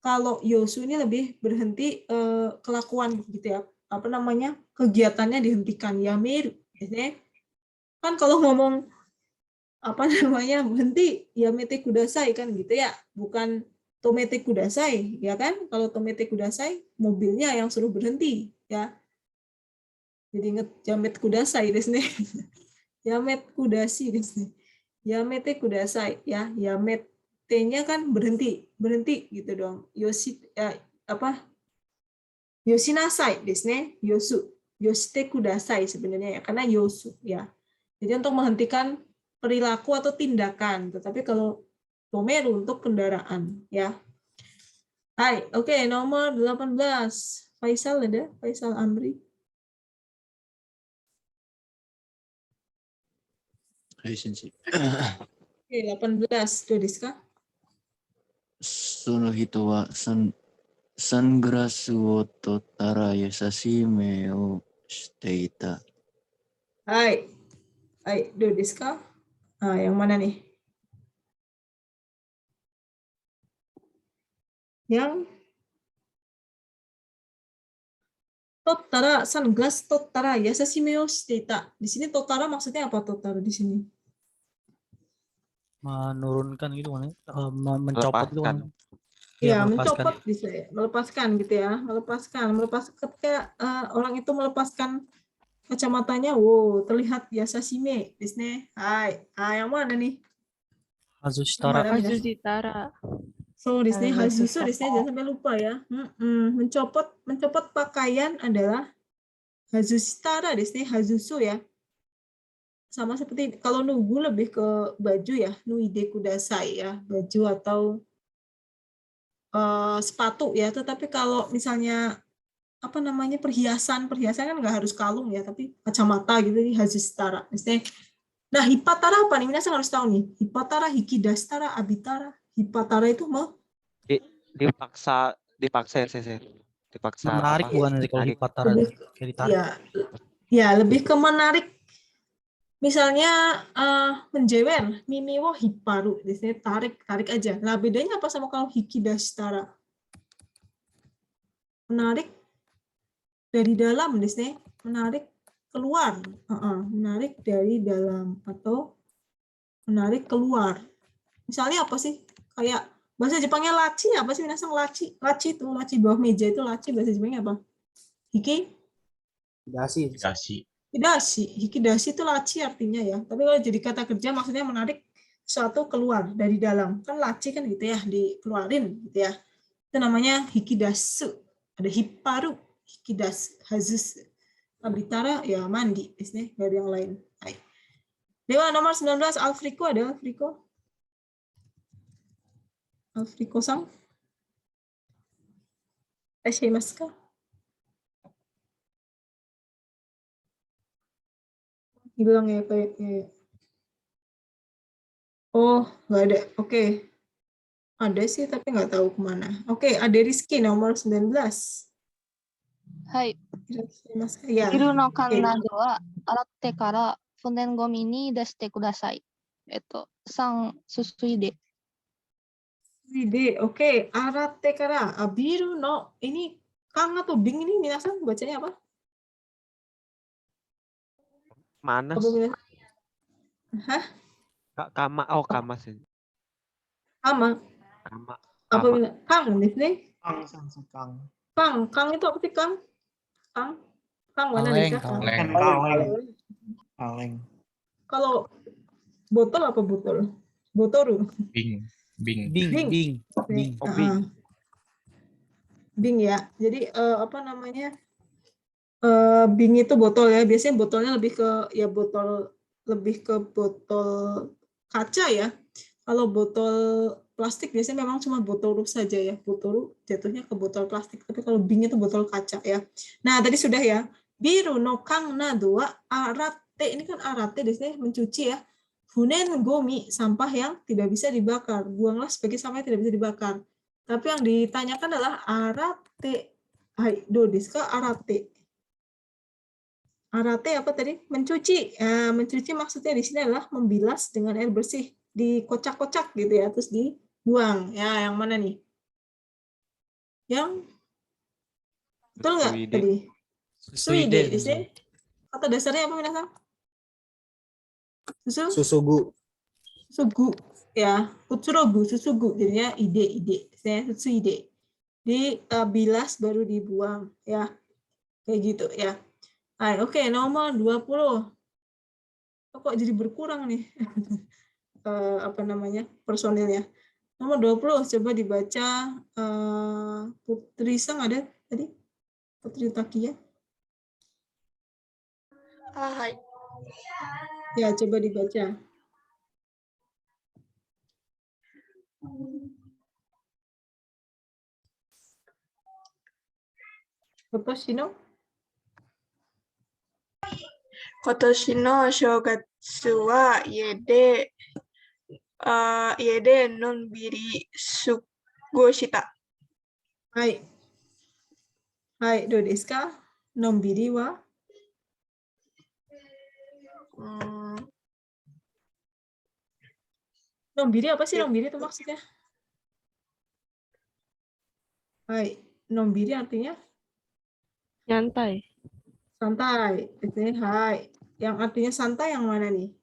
Kalau yosu ini lebih berhenti kelakuan gitu ya. Apa namanya? Kegiatannya dihentikan. Yameru biasanya kan kalau ngomong apa namanya berhenti yamete kudasai kan gitu ya, bukan tomete kudasai ya kan. Kalau tomete kudasai mobilnya yang suruh berhenti ya. Jadi ingat yamet kudasai desu ne. Yamet kudasi desu ne. Yamete kudasai ya, yamete-nya kan berhenti gitu dong. Yoshinasai desu ne, yosu. Yoshite kudasai sebenarnya ya, karena yosu ya. Jadi untuk menghentikan perilaku atau tindakan, tetapi kalau tomeru untuk kendaraan ya. Hai, oke, nomor 18. Faisal ada? Faisal Amri. Hai Sensei. Oke, 18. Do desu ka? その人はサングラスを取ったら優しい目をしていた。 Hai. Hai, do desu ka? Ah, yang mana nih? Yang Totara sunglass totara yasashime o shiteita. Di sini totara maksudnya apa totara di sini? Menurunkan gitu kan, mencopot gitu kan. Ya, Melepaskan. mencopot bisa ya, melepaskan gitu ya, melepas ketika orang itu melepaskan kacamatanya, wow, terlihat yasashime, desu. Hai, yang mana nih? Hazushitara. Hazutara. So, di sini hazusu, di sini Hazusu. jangan sampai lupa ya. Mencopot pakaian adalah hazushitara, di sini hazusu ya. Sama seperti kalau nugu lebih ke baju ya, nuide kudasai ya, baju atau sepatu ya. Tetapi kalau misalnya apa namanya perhiasan kan nggak harus kalung ya, tapi kacamata gitu di hazushitara. Misalnya, nah hipatara apa nih? Minasan harus tahu nih. Hipatara, hikidashitara, abitara. Hipatara itu mau Dipaksa ya, Sensei. Dipaksa Menarik apa? bukan dari kalau Ditarik. hipatara kayak ditarik. ya lebih ke menarik. Misalnya menjewer, mimi wo hiparu, di sini tarik aja. Nah bedanya apa sama kalau hikidashitara? Menarik dari dalam, di sini menarik keluar, menarik dari dalam atau menarik keluar. Misalnya apa sih? Kayak bahasa Jepangnya laci apa sih? Minasang laci itu laci bawah meja itu laci, bahasa Jepangnya apa? Hikidashi itu laci artinya ya. Tapi kalau jadi kata kerja maksudnya menarik sesuatu keluar dari dalam. Kan laci kan gitu ya, dikeluarin gitu ya. Itu namanya hikidasu. Ada hiparu, hikidas, hazus. Abitara ya mandi, biasanya nggak ada yang lain. Hai. Dewa nomor 19 Alfrico, ada Alfrico? Alfrico-san? Irashimasu ka? Hilang ya kayaknya. Oh, nggak ada. Oke. Ada sih, tapi nggak tahu kemana. Oke, ada Rizky nomor 19. Hai. Ya. ビルのカンナドは洗ってから不燃ゴミに出してください。3、すすいで。Oke. Arate kara. Biru no. Ini kang atau bing ini minasan bacanya apa? Mana? Hah? Kama sih. Kama. Apa bilang? Kang di sini? Kang itu apa sih Kang? Kang mana nih Kang? Kaleng. Kalau botol apa botol? Botoru. Bing. Bing ya. Jadi apa namanya? Bing itu botol ya. Biasanya botolnya lebih ke botol kaca ya. Kalau botol plastik biasanya memang cuma botol saja ya. Botol jatuhnya ke botol plastik. Tapi kalau bing itu botol kaca ya. Nah tadi sudah ya. Biru no kang nado wa arate. Ini kan arate di sini mencuci ya. Funen gomi, sampah yang tidak bisa dibakar. Buanglah sebagai sampah yang tidak bisa dibakar. Tapi yang ditanyakan adalah arate. Hai, do desu ka arate? Arate apa tadi? Mencuci. Mencuci maksudnya di sini adalah membilas dengan air bersih. Dikocak-kocak gitu ya, terus dibuang. Ya, yang mana nih? Yang betul nggak tadi? Suide di sini. Kata dasarnya apa minasan? Susugu. Susugu ya, utsurogu, susugu, jadinya ide, saya susuide. Dibilas baru dibuang ya. Kayak gitu ya. Oke, nomor 20. Kok jadi berkurang nih? Apa namanya? Personilnya. Nomor 20 coba dibaca Putri Sang ada tadi? Putri Takia. Hai. Ya, coba dibaca. Kotoshi no Kotoshi no shogatsu wa ie de Iede nonbiri sugoshita. はい。はい、どうですか？のんびりは Nombiri apa sih? Nombiri itu maksudnya? Hai, nombiri artinya Nyantai. santai. Ini hai. Yang artinya santai yang mana nih?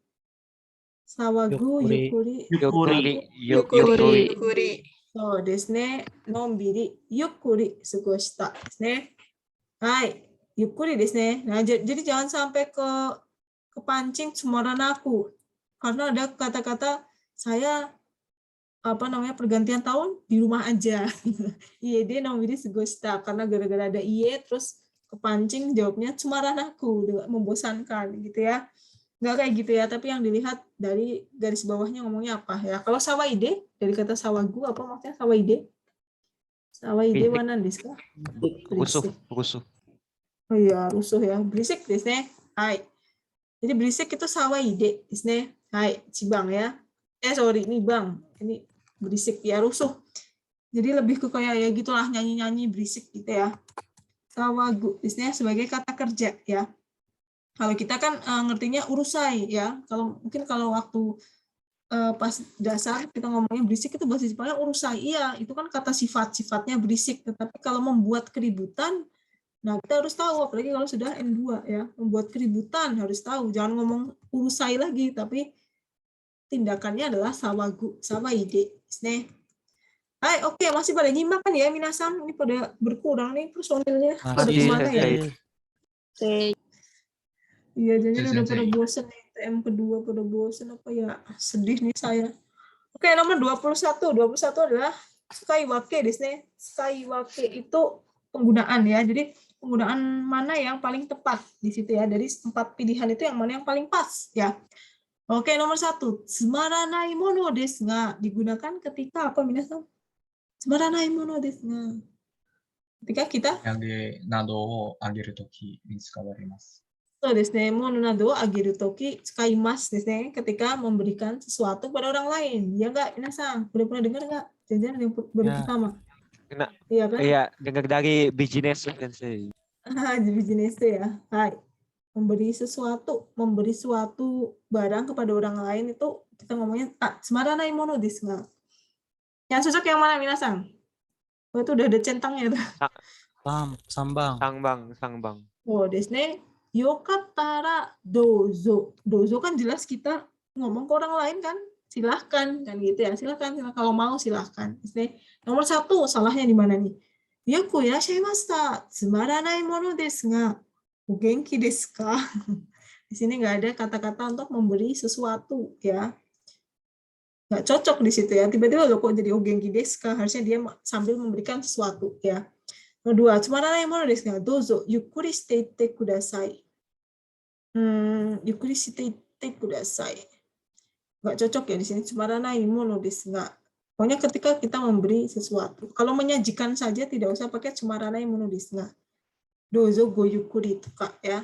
Sawagu, Yukuri. yukuri, Yukuri. Yukuri. So, desu ne. Nombiri, yukuri, sugoshita desu ne. Hai, yukuri desu ne. Nah, jadi jangan sampai kepancing cemaran aku. Karena ada kata-kata saya pergantian tahun di rumah aja. Iede nombiri sugoshita karena gara-gara ada iye terus kepancing jawabnya cemaran aku, membosankan gitu ya. Nggak kayak gitu ya, tapi yang dilihat dari garis bawahnya ngomongnya apa ya. Kalau sawaide dari kata sawagu apa maksudnya sawaide? Sawaide Berisik. wanan desu ka? Rusuh. Rusuh. Oh iya, rusuh ya. Berisik desu ne. Hai. Jadi berisik itu sawaide desu ne. Hai, Cibang ya. Sorry, nih Bang. Ini berisik ya, rusuh. Jadi lebih ke kayak ya gitulah nyanyi-nyanyi berisik gitu ya. Sawagu istilahnya sebagai kata kerja ya. Kalau kita kan ngertinya urusai ya. Kalau waktu pas dasar kita ngomongnya berisik itu bahasa Jepangnya urusai. Iya, itu kan kata sifatnya berisik. Tetapi kalau membuat keributan, nah kita harus tahu apalagi kalau sudah N2 ya. Membuat keributan harus tahu. Jangan ngomong urusai lagi, tapi tindakannya adalah sawagu, sawaide. Hai, oke, masih pada nyimak kan ya, minasan? Ini pada berkurang nih personilnya. Pada Masih, kemana ya? Sensei. Iya, jadi Sensei. udah pada bosen nih. TM kedua pada bosen apa ya? Sedih nih saya. Oke, nomor 21. 21 adalah skywake desu ne. Skywake itu penggunaan ya. Jadi penggunaan mana yang paling tepat di situ ya. Dari 4 pilihan itu yang mana yang paling pas ya. Oke, nomor 1. Tsumaranai mono desu ga digunakan ketika apa minasan? Tsumaranai mono desu ga. Ketika kita yang di nado o ageru toki ni tsukawarimasu. so desu ne, mono nado ageru toki tsukaimasu desu ne, ketika memberikan sesuatu pada orang lain. Ya enggak, minasan? Udah pernah dengar enggak? Jangan yang baru Ya. pertama. Nah, Iya kan? iya, dengar dari business Sensei. Jenis itu ya. Hai. Memberi suatu barang kepada orang lain itu kita ngomongnya tsumaranai mono desu ga. Yang cocok yang mana minasan? Oh, itu udah ada centangnya tuh. Sambang. Sangbang. Oh, desu ne. Yokattara dozo. Dozo kan jelas kita ngomong ke orang lain kan. Silahkan kan gitu ya. Silahkan. Kalau mau silahkan. Desu ne. Nomor 1 salahnya di mana nih? Yoku irashaimashita. Tsumaranai mono desu ga. O genki desu ka? Di sini nggak ada kata-kata untuk memberi sesuatu ya. Nggak cocok di situ ya. Tiba-tiba lo kok jadi o genki desu ka? Harusnya dia sambil memberikan sesuatu ya. Kedua, tsumaranai mono desu ga dozo yukkuri shite itte kudasai. Yukkuri shite itte kudasai. Nggak cocok ya di sini tsumaranai mono desu ga. Pokoknya ketika kita memberi sesuatu. Kalau menyajikan saja tidak usah pakai tsumaranai mono desu ga. Dozo go yukkuri itu kak ya.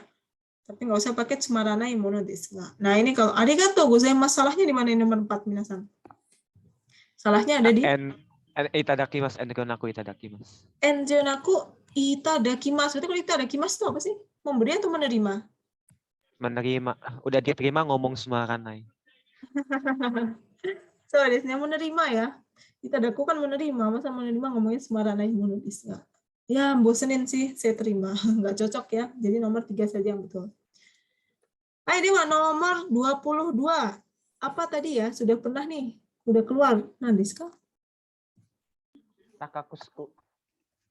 Tapi nggak usah pakai tsumaranai mono desu ga. Nah ini kalau arigatou gozaimasu salahnya di mana nomor 4 minasan? Salahnya ada di Itadakimasu, engonaku itadakimasu. enjonaku itadakimasu. Berarti kalau itadakimasu itu apa sih? Memberi atau menerima? Menerima. Udah diterima ngomong semaranai. So, desnya menerima ya. Itadaku kan menerima. Masa menerima ngomongnya semaranai mono desu ga. Ya, bosenin sih, saya terima. Nggak cocok ya. Jadi nomor 3 saja yang betul. Ayo Dewa, nomor 22. Apa tadi ya? Sudah pernah nih. Udah keluar. Nandesu ka? Takakusuku.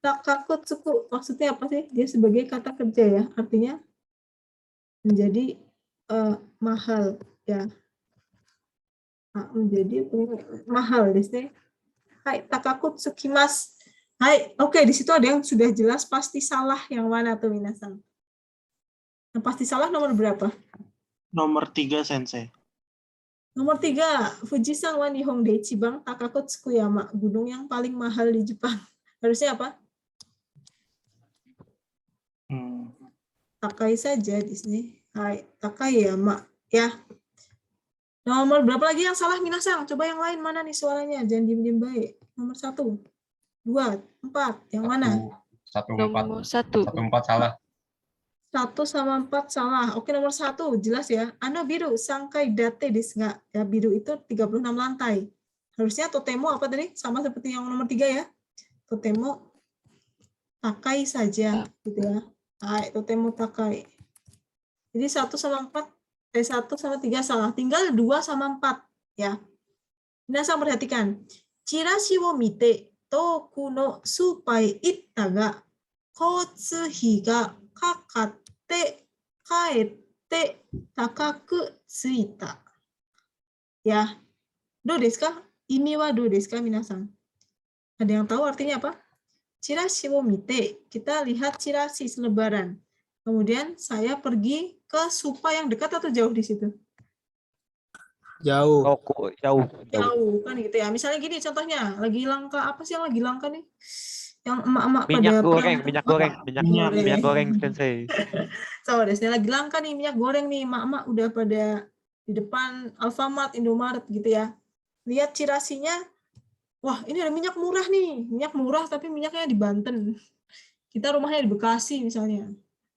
Takakutsuku. Maksudnya apa sih? Dia sebagai kata kerja ya. Artinya menjadi mahal ya. Menjadi mahal desu. Hai, takakutsukimasu. Hai, oke, di situ ada yang sudah jelas pasti salah yang mana tuh minasan? Yang pasti salah nomor berapa? Nomor 3, Sensei. Nomor 3, Fujisan wa Nihon de Ichiban Takakotsukuyama, gunung yang paling mahal di Jepang. Harusnya apa? Takai saja di sini. Hai, Takayama ya. Nomor berapa lagi yang salah Minasang? Coba yang lain mana nih suaranya? Jangan diem-diem baik. Nomor 1, 2, 4. Yang mana? 1, 4. Satu. 1, 4 salah. 1 sama 4 salah. Oke, nomor 1 jelas ya. Ano biru sangkai date desu ga? Ya, biru itu 36 lantai. Harusnya totemo apa tadi? Sama seperti yang nomor 3 ya. Totemo takai saja gitu ya. Hai, totemo takai. Jadi 1 sama 4, 1 sama 3 salah. Tinggal 2 sama 4 ya. Minasang perhatikan. Chirashi wo mite toku no supai itta ga kotsuhi ga kakatte kaette takaku tsuita. Ya. Do desu ka? Ini wa do desu ka minasang? Ada yang tahu artinya apa? Chirashi wo mite. Kita lihat chirashi selebaran. Kemudian saya pergi ke supa yang dekat atau jauh di situ? Jauh. Toko jauh. Jauh kan gitu ya. Misalnya gini contohnya, lagi langka apa sih yang lagi langka nih? Yang emak-emak pada Minyak goreng, perang- minyak goreng, minyak goreng sensei. So, Desnya lagi langka nih minyak goreng nih, emak-emak udah pada di depan Alfamart, Indomaret gitu ya. Lihat cirasinya, wah ini ada minyak murah nih, minyak murah tapi minyaknya di Banten. Kita rumahnya di Bekasi misalnya.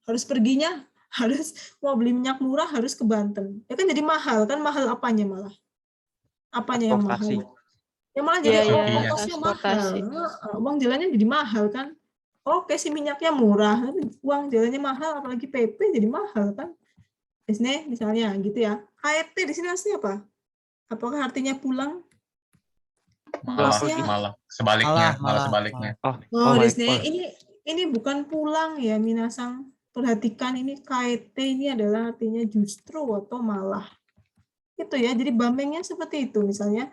Harus perginya, harus mau beli minyak murah harus ke Banten. Ya kan jadi mahal, kan mahal apanya malah? Apanya yang Transportasi. mahal? Yang malah jadi Iya, ongkosnya transportasi. mahal. Uang jalannya jadi mahal kan? Oke sih minyaknya murah, tapi uang jalannya mahal, apalagi PP jadi mahal kan? Disini misalnya gitu ya. KRT di sini aslinya apa? Apakah artinya pulang? Malah sebaliknya, malah sebaliknya. Oh, Disney ini bukan pulang ya Minasang. Perhatikan ini KT ini adalah artinya justru atau malah. Itu ya. Jadi bamengnya seperti itu misalnya.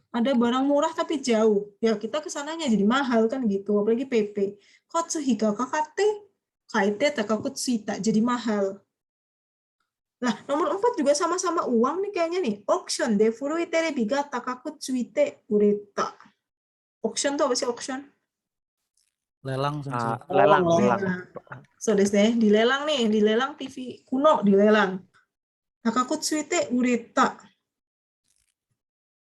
Ada barang murah tapi jauh. Ya kita kesananya jadi mahal kan gitu. Apalagi PP. Kotsuhiga kakate kaite takakutsuita. Jadi mahal. Nah, nomor 4 juga sama-sama uang nih kayaknya nih. Auction de furui terebi ga takakutsuite ureta. Auction tuh apa sih auction? Lelang sensei. Lelang. So desu dilelang nih, dilelang TV kuno dilelang. Takakutsuite ureta.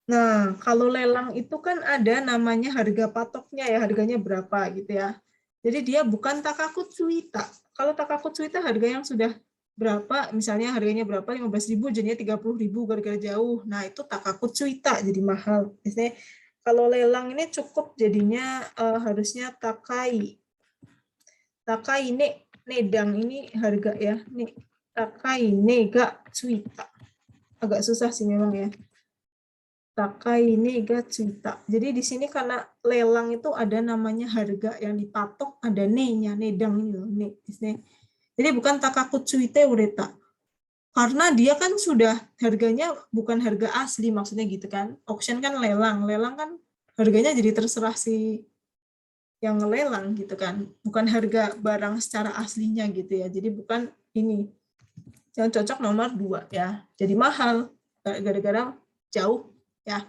Nah, kalau lelang itu kan ada namanya harga patoknya ya, harganya berapa gitu ya. Jadi dia bukan takakutsuita. Kalau takakutsuita harga yang sudah berapa, misalnya harganya berapa, 15.000 jadinya 30.000 gara-gara jauh. Nah, itu takakutsuita jadi mahal. Biasanya kalau lelang ini cukup jadinya harusnya takai. Takai nedang ini harga ya. Nih, takai nega tsuita. Agak susah sih memang ya. Takai nega tsuita. Jadi di sini karena lelang itu ada namanya harga yang dipatok, ada ne-nya, nedang ini loh, ne. Jadi bukan takakutsuite ureta. Karena dia kan sudah harganya bukan harga asli maksudnya gitu kan. Auction kan lelang. Lelang kan harganya jadi terserah si yang lelang gitu kan. Bukan harga barang secara aslinya gitu ya. Jadi bukan ini. Yang cocok nomor 2 ya. Jadi mahal gara-gara jauh ya.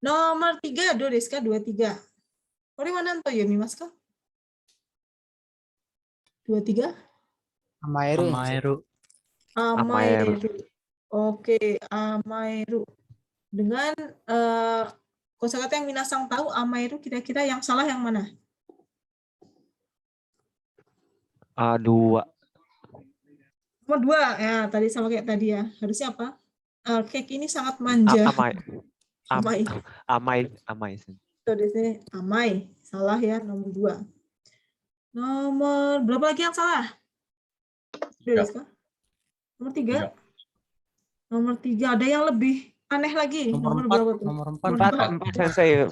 Nomor 3 do desu ka 23. Ori wa nan to yomimasu ka? 23? Amaeru. Amaeru. Oke, amaeru. Dengan kosakata yang Minasang tahu, amaeru kira-kira yang salah yang mana? 2. Nomor 2 ya, tadi sama kayak tadi ya. Harusnya apa? Cake ini sangat manja. Amai. So, di sini amai. Salah ya, nomor 2. Nomor berapa lagi yang salah? Nomor 3. Nomor 3 ada yang lebih aneh lagi. Nomor berapa tuh? Nomor 4 sensei.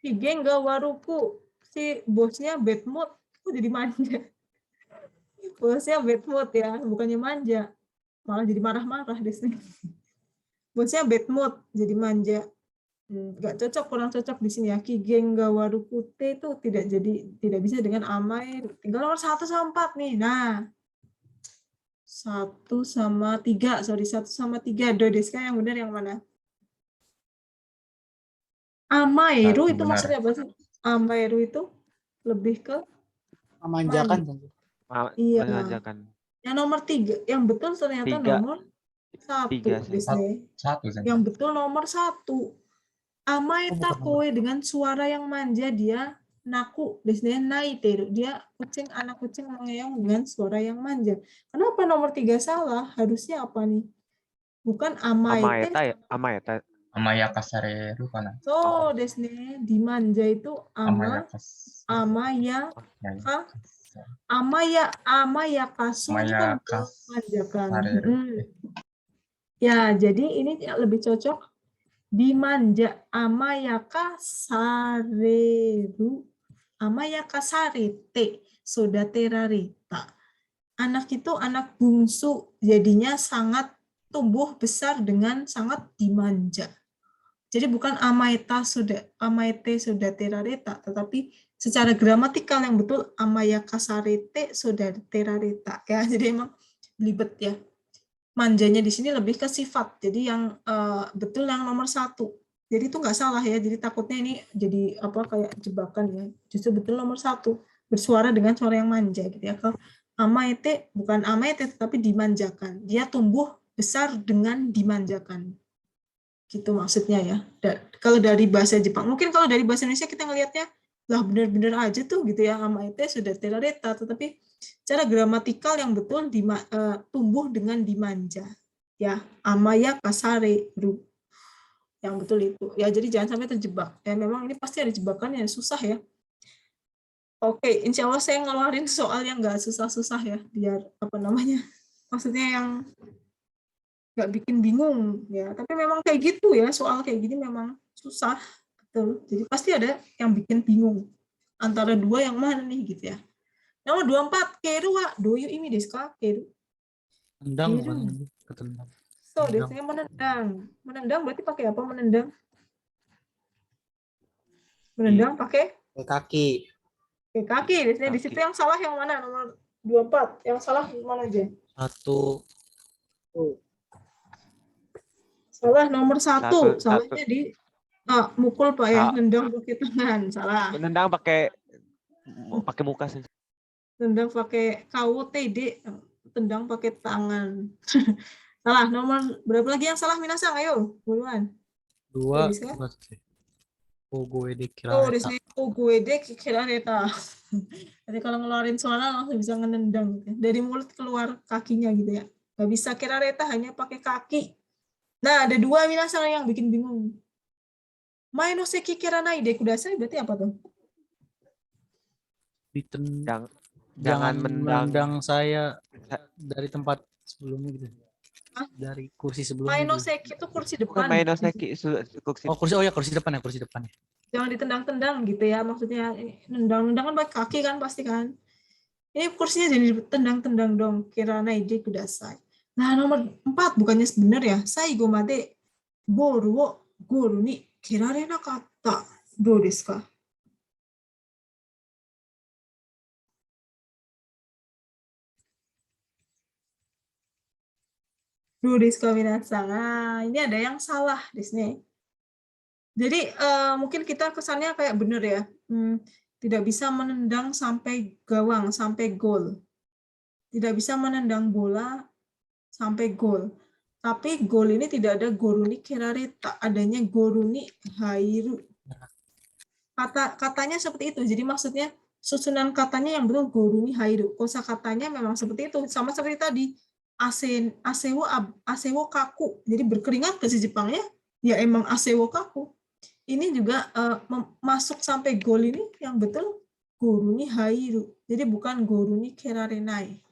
Si Genga Waruku, si bosnya bad mood, kok jadi manja. Bosnya bad mood ya, bukannya manja. Malah jadi marah-marah di sini. Bosnya bad mood, jadi manja. Nggak cocok, kurang cocok di sini ya. Ki Genga Waruku itu tidak bisa dengan amai. Tinggal nomor 1 sama 4 nih. Nah, 1 sama 3, sorry 1 sama 3. Do desu ka yang benar yang mana? Amaeru itu maksudnya apa sih? Amaeru itu lebih ke memanjakan. Iya. Memanjakan. Yang nomor 3, yang betul ternyata 3. nomor Satu Tiga sih. desu. Satu sih. Yang betul nomor 1. Amaeta koe dengan suara yang manja dia naku desu ne, naiteru. Dia kucing, anak kucing mengeong dengan suara yang manja. Kenapa nomor 3 salah? Harusnya apa nih? Bukan amaete. Amaeta ya, Amaeta. Amaya kasareru kana. So desu ne, dimanja itu Amaya amaya kasu ini kan memanjakan. kasareru. Ya, jadi ini lebih cocok dimanja amayaka sareru amayaka sarete sodaterareta. Anak itu anak bungsu, jadinya sangat tumbuh besar dengan sangat dimanja. Jadi bukan amaete sodaterareta, tetapi secara gramatikal yang betul amayaka sarete sodaterareta. Ya, jadi emang belibet ya. Manjanya di sini lebih ke sifat. Jadi yang betul yang nomor 1. Jadi itu nggak salah ya. Jadi takutnya ini jadi apa kayak jebakan ya. Justru betul nomor 1. Bersuara dengan suara yang manja gitu ya. Kalau amaete bukan amaete tetapi dimanjakan. Dia tumbuh besar dengan dimanjakan. Gitu maksudnya ya. Kalau dari bahasa Jepang, mungkin kalau dari bahasa Indonesia kita ngelihatnya lah benar-benar aja tuh gitu ya, amaete sudah terareta, tetapi cara gramatikal yang betul tumbuh dengan dimanja ya, amaya kasare ru yang betul itu ya. Jadi jangan sampai terjebak ya, memang ini pasti ada jebakan yang susah ya. Oke, insya Allah saya ngeluarin soal yang nggak susah-susah ya, biar apa namanya, maksudnya yang nggak bikin bingung ya. Tapi memang kayak gitu ya, soal kayak gini memang susah. Betul. Jadi pasti ada yang bikin bingung antara dua yang mana nih gitu ya. Nomor 24, keru wa doyu imi desu ka? Keru. Tendang Keru. bukan ketendang. So, desanya menendang. Menendang berarti pakai apa menendang? Menendang pakai Kaki. kaki. Desanya di situ yang salah yang mana? Nomor 24. Yang salah mana aja? 1. Salah nomor 1. Satu. Salahnya di mukul Pak ya, nendang pakai tangan. Salah. Nendang pakai muka sih. Tendang pakai KUTD, tendang pakai tangan. Salah. Nomor berapa lagi yang salah Minasang? Ayo, buruan. 2. Bisa? Ogoe de Oh, di kirareta. sini gue deh kirareta. Jadi kalau ngeluarin suara langsung bisa ngenendang gitu. Dari mulut keluar kakinya gitu ya. Gak bisa kirareta, hanya pakai kaki. Nah, ada 2 Minasang yang bikin bingung. Mae no seki kiranai de kudasai berarti apa tuh? Ditendang. Jangan menendang saya dari tempat sebelumnya gitu. Dari kursi sebelumnya. Mainoseki itu kursi depan. Bukan mainoseki, kursi. Oh, kursi. Oh ya, kursi depan ya, kursi depan ya. Jangan ditendang-tendang gitu ya, maksudnya nendang-nendang kan pakai kaki kan pasti kan. Ini kursinya jadi tendang-tendang dong. Kiranai de kudasai. Nah, nomor 4 bukannya sebenar ya. Saigo made boru wo goru ni kirarenakatta. Do desu ka? Do desu ka minasan. Nah, ini ada yang salah di sini. Jadi mungkin kita kesannya kayak benar ya. Tidak bisa menendang sampai gawang, sampai gol. Tidak bisa menendang bola sampai gol. Tapi gol ini tidak ada goruni kirareta, adanya goruni hairu. Katanya seperti itu. Jadi maksudnya susunan katanya yang betul goruni hairu. Kosa katanya memang seperti itu. Sama seperti tadi. Asewo kaku. Jadi berkeringat ke si Jepangnya, ya emang asewo kaku. Ini juga masuk sampai gol ini yang betul goruni hairu. Jadi bukan goruni kerarenai.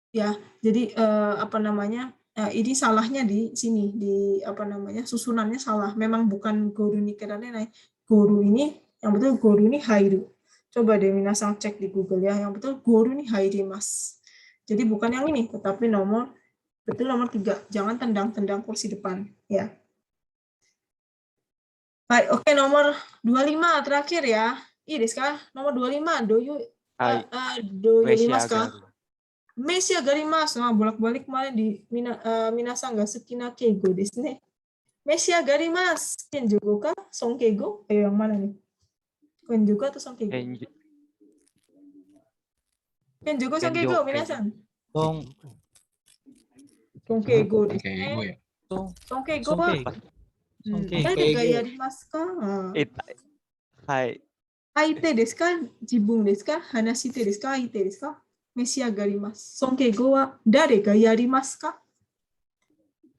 Ya, jadi apa namanya? Ini salahnya di sini, di apa namanya? Susunannya salah. Memang bukan goruni kerarenai. Goru ini yang betul goruni hairu. Coba deh Minasang cek di Google ya. Yang betul goruni hairimasu. Jadi bukan yang ini, tetapi nomor 3. Jangan tendang-tendang kursi depan, ya. Baik, oke, nomor 25 terakhir ya. Ini sekarang nomor 25 doyu ka? Mesia garimasu. Nah, bolak-balik kemarin di Minasang ga sukina keigo desu ne. Mesia garimasu. Kenjugo ka? Sonkeigo? Ayo yang mana nih? Kenjugo atau sonkeigo? Kenjugo sonkeigo Minasang. Sonkeigo Oke, desu ego ne. ya. Sonkeigo wa Sonkeigo.誰がやりますか？はい。相手ですか？自分ですか？話し手ですか？相手ですか？召し上がります。Sonkeigoは誰がやりますか？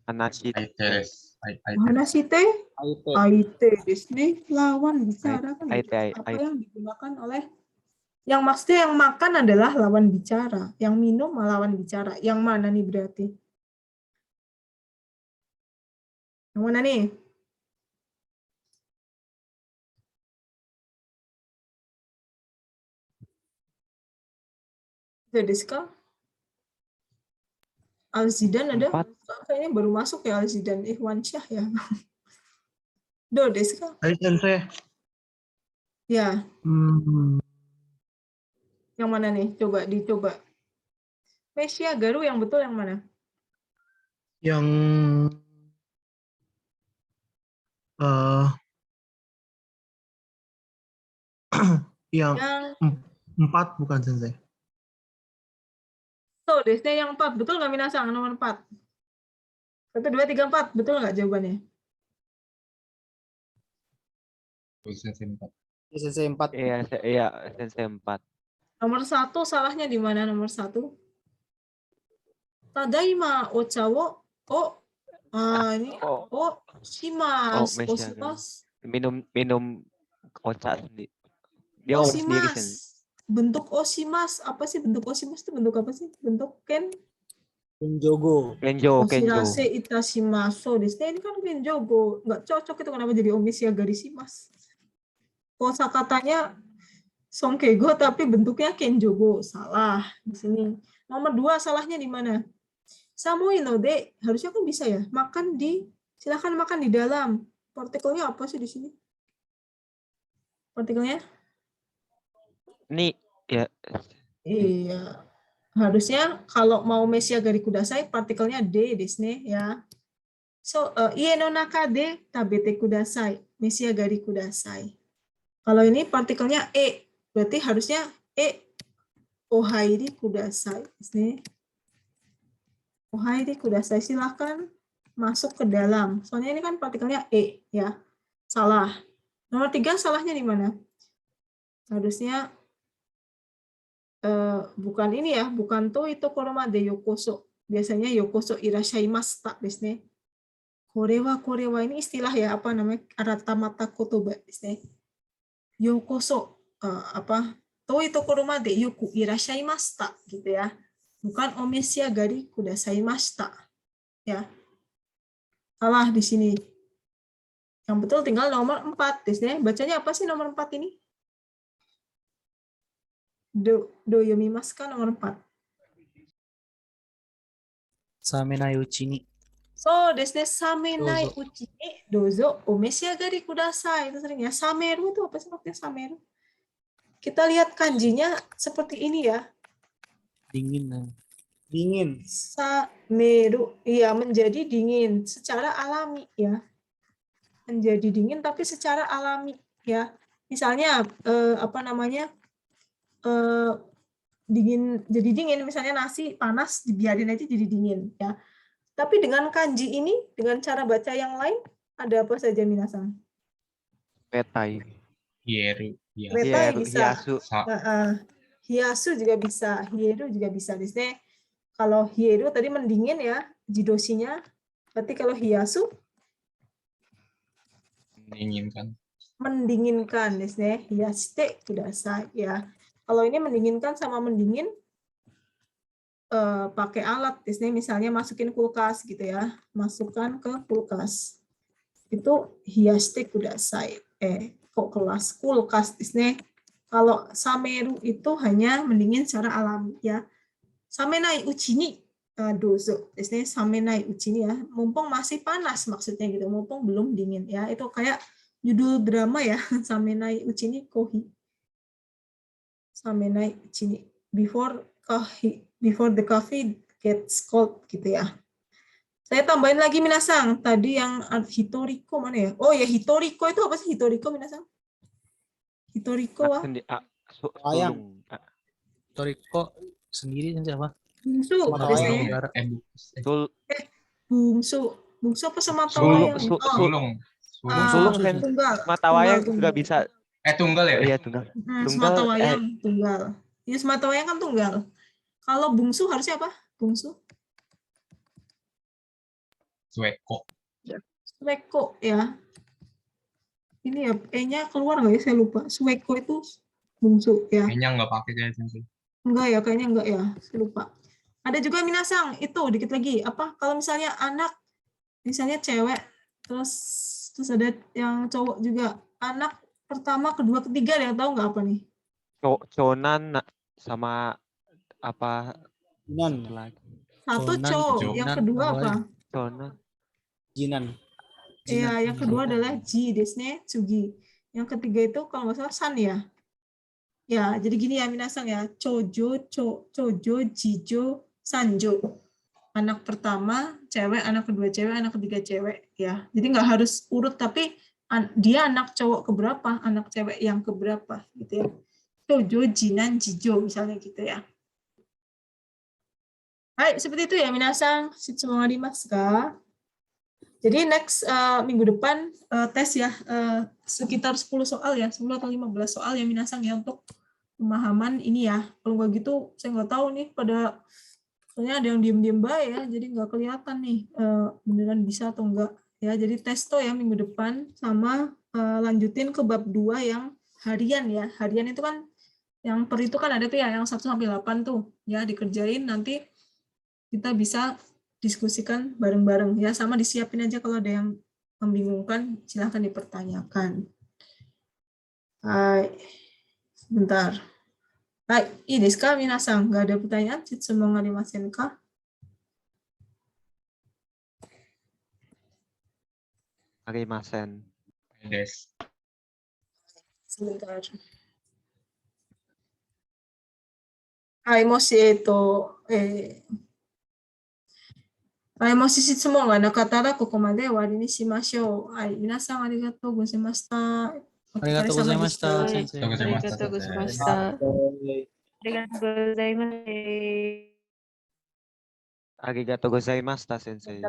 話し相手です。はい、相手です。話し手? Aite. 相手ですね. Lawan bicara kan gitu. Aite, Apa yang digunakan oleh yang maksudnya yang makan adalah lawan bicara, yang minum lawan bicara. Yang mana nih berarti? Yang mana nih? Desu ka? Al-Zidan ada? Kayaknya baru masuk ya Al-Zidan. Ihwan Syah ya. Do desu ka? Sensei. Ya, Hmm, yang mana nih? Coba dicoba. Mesia Garu yang betul yang mana? yang yang Yang 4 bukan Sensei. so desu yang 4 betul nggak Minasang? Nomor 4. 1, 2, 3, 4 betul nggak jawabannya? Sensei 4. Sensei 4. Iya, Sensei 4. Nomor 1 salahnya di mana nomor 1? Tadaima ocha wo ini shimasu. Oshimasu. Minum ocha sendiri. Dia ngomong sendiri kan. Bentuk oshimasu. Apa sih bentuk oshimasu itu bentuk apa sih? Bentuk Kenjogo. Oshirase itashimasu. Ini kan kenjogo. Nggak cocok itu kenapa jadi omisiagarisimasu. Kosakatanya sonkeigo tapi bentuknya kenjogo. Salah di sini. Nomor 2 salahnya di mana? Samui no de harusnya kan bisa ya. Silakan makan di dalam. Partikelnya apa sih di sini? Partikelnya? Ini ya. Iya. Harusnya kalau mau meshiagari kudasai partikelnya D desu ne ya. So, ie no naka de tabete kudasai. Meshiagari kudasai. Kalau ini partikelnya E. Berarti harusnya ohairi kudasai desu ne. Ohairi kudasai, silakan masuk ke dalam. Soalnya ini kan partikelnya E ya. Salah. Nomor 3 salahnya di mana? Harusnya bukan ini ya, bukan to itu koroma de yokoso. Biasanya yokoso irashaimashita desu ne. Korewa ini istilah ya, apa namanya? Aratamata kotoba desu ne. Yokoso to itu koroma de yoku irashaimashita gitu ya. Bukan omeshiagari kudasaimashita. Ya. Salah di sini. Yang betul tinggal nomor 4 desu ne. Bacanya apa sih nomor 4 ini? Do yomimasu ka nomor 4. Samenai uchi ni. So desu ne, samenai uchi ni dozo omeshiagari kudasai. Itu sering ya. Sameru itu apa sih maksudnya sameru? Kita lihat kanjinya seperti ini ya. Dingin. Sameru, iya menjadi dingin secara alami ya. Menjadi dingin tapi secara alami ya. Misalnya dingin jadi dingin, misalnya nasi panas dibiarin aja jadi dingin ya. Tapi dengan kanji ini, dengan cara baca yang lain ada apa saja Minasan? Petai. Hieru. Petai bisa. Hiyasu. Hiyasu juga bisa, hieru juga bisa. Di sini kalau hieru tadi mendingin ya, jidoshinya. Berarti kalau hiyasu mendinginkan di sini, hiyashite kudasai ya. Kalau ini mendinginkan sama mendingin pakai alat di sini, misalnya masukin kulkas gitu ya. Masukkan ke kulkas. Itu hiyashite kudasai. Kulkas di sini. Kalau sameru itu hanya mendingin secara alami ya. Samenai uchi ni dozo. Di sini samenai uchi ni ya. Mumpung masih panas maksudnya gitu. Mumpung belum dingin ya. Itu kayak judul drama ya. Samenai uchi ni kohi. Samenai uchi ni. Before the coffee gets cold gitu ya. Saya tambahin lagi Minasang. Tadi yang hitoriko mana ya? Oh ya, hitoriko itu apa sih hitoriko Minasang? Hitoriko Toriko sendiri apa? Bungsu, Mata des wayang. ne. Sul Bungsu. Bungsu apa sama mata Sulung, wayang? sulung. Ah, sulung kan tunggal. mata Tunggal, wayang tunggal. juga bisa. Tunggal ya? Oh iya tunggal. Semata Tunggal wayang tunggal. Ya semata wayang kan tunggal. Kalau bungsu harusnya apa? Bungsu. Sueko. Sueko ya. Ini ya E-nya keluar nggak ya? Saya lupa. Sueko itu bungsu ya. Kayaknya nggak pakai kayak sensei. Enggak ya, kayaknya enggak ya. Saya lupa. Ada juga minasang, itu dikit lagi. Apa kalau misalnya anak, misalnya cewek, terus ada yang cowok juga. Anak pertama, kedua, ketiga, ada yang tahu nggak apa nih? Conan sama apa Jinan. lagi? Satu Conan, co, yang Jinan, kedua apa apa? lagi? Conan. Jinan. Iya, yang kedua adalah ji, desne, tsugi. Yang ketiga itu kalau nggak salah san ya. Ya, jadi gini ya minasang ya. Chojo, jijo, sanjo. Anak pertama cewek, anak kedua cewek, anak ketiga cewek ya. Jadi nggak harus urut, tapi dia anak cowok keberapa, anak cewek yang keberapa gitu ya. Chojo, jinan, jijo misalnya gitu ya. Baik, seperti itu ya minasang. Shitsumo arimasu ka? Jadi next minggu depan tes ya, sekitar 10 soal ya, 10 atau 15 soal ya minasang ya untuk pemahaman ini ya. Kalau nggak gitu saya nggak tahu nih pada, soalnya ada yang diem-diem baik ya, jadi nggak kelihatan nih beneran bisa atau enggak ya. Jadi testo ya minggu depan, sama lanjutin ke bab 2 yang harian ya. Harian itu kan yang per itu kan ada tuh ya yang 1 sampai 8 tuh ya, dikerjain, nanti kita bisa diskusikan bareng-bareng ya, sama disiapin aja kalau ada yang membingungkan silahkan dipertanyakan. Hai, sebentar. Hai,いいですか皆さん? Nggak ada pertanyaan? 質問ありませんか? Arimasen. Des. Sebentar. Hai, もしはい、もし質問がなかったらここまで終わりにしましょう。はい、皆さんありがとうございました。お疲れありがとうござい様でしましたた。はい、先生。ありがとうございました。ありがとうございます。Arigatou gozaimashita, sensei.